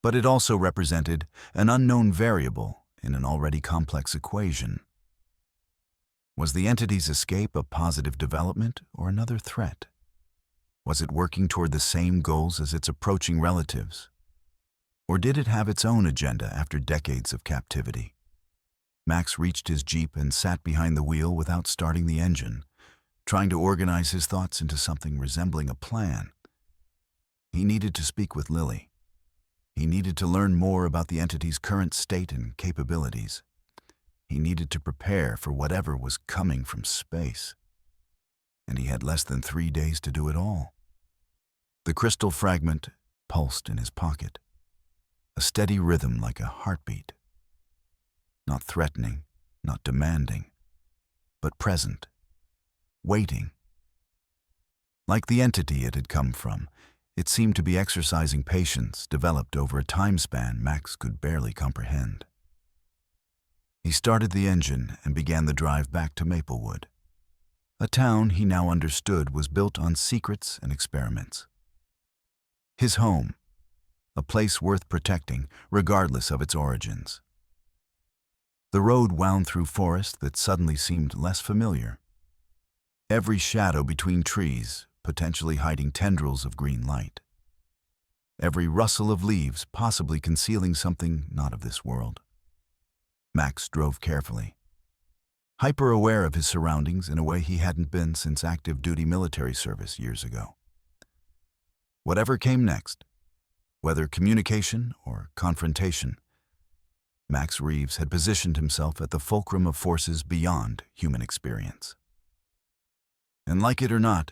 But it also represented an unknown variable in an already complex equation. Was the entity's escape a positive development or another threat? Was it working toward the same goals as its approaching relatives? Or did it have its own agenda after decades of captivity? Max reached his Jeep and sat behind the wheel without starting the engine, trying to organize his thoughts into something resembling a plan. He needed to speak with Lily. He needed to learn more about the entity's current state and capabilities. He needed to prepare for whatever was coming from space. And he had less than 3 days to do it all. The crystal fragment pulsed in his pocket, a steady rhythm like a heartbeat. Not threatening, not demanding, but present, waiting. Like the entity it had come from, it seemed to be exercising patience developed over a time span Max could barely comprehend. He started the engine and began the drive back to Maplewood. A town he now understood was built on secrets and experiments. His home, a place worth protecting regardless of its origins. The road wound through forest that suddenly seemed less familiar. Every shadow between trees potentially hiding tendrils of green light. Every rustle of leaves possibly concealing something not of this world. Max drove carefully, hyper-aware of his surroundings in a way he hadn't been since active-duty military service years ago. Whatever came next, whether communication or confrontation, Max Reeves had positioned himself at the fulcrum of forces beyond human experience. And like it or not,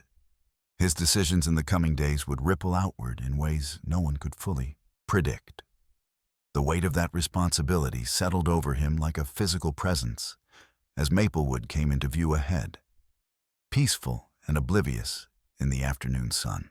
his decisions in the coming days would ripple outward in ways no one could fully predict. The weight of that responsibility settled over him like a physical presence as Maplewood came into view ahead, peaceful and oblivious in the afternoon sun.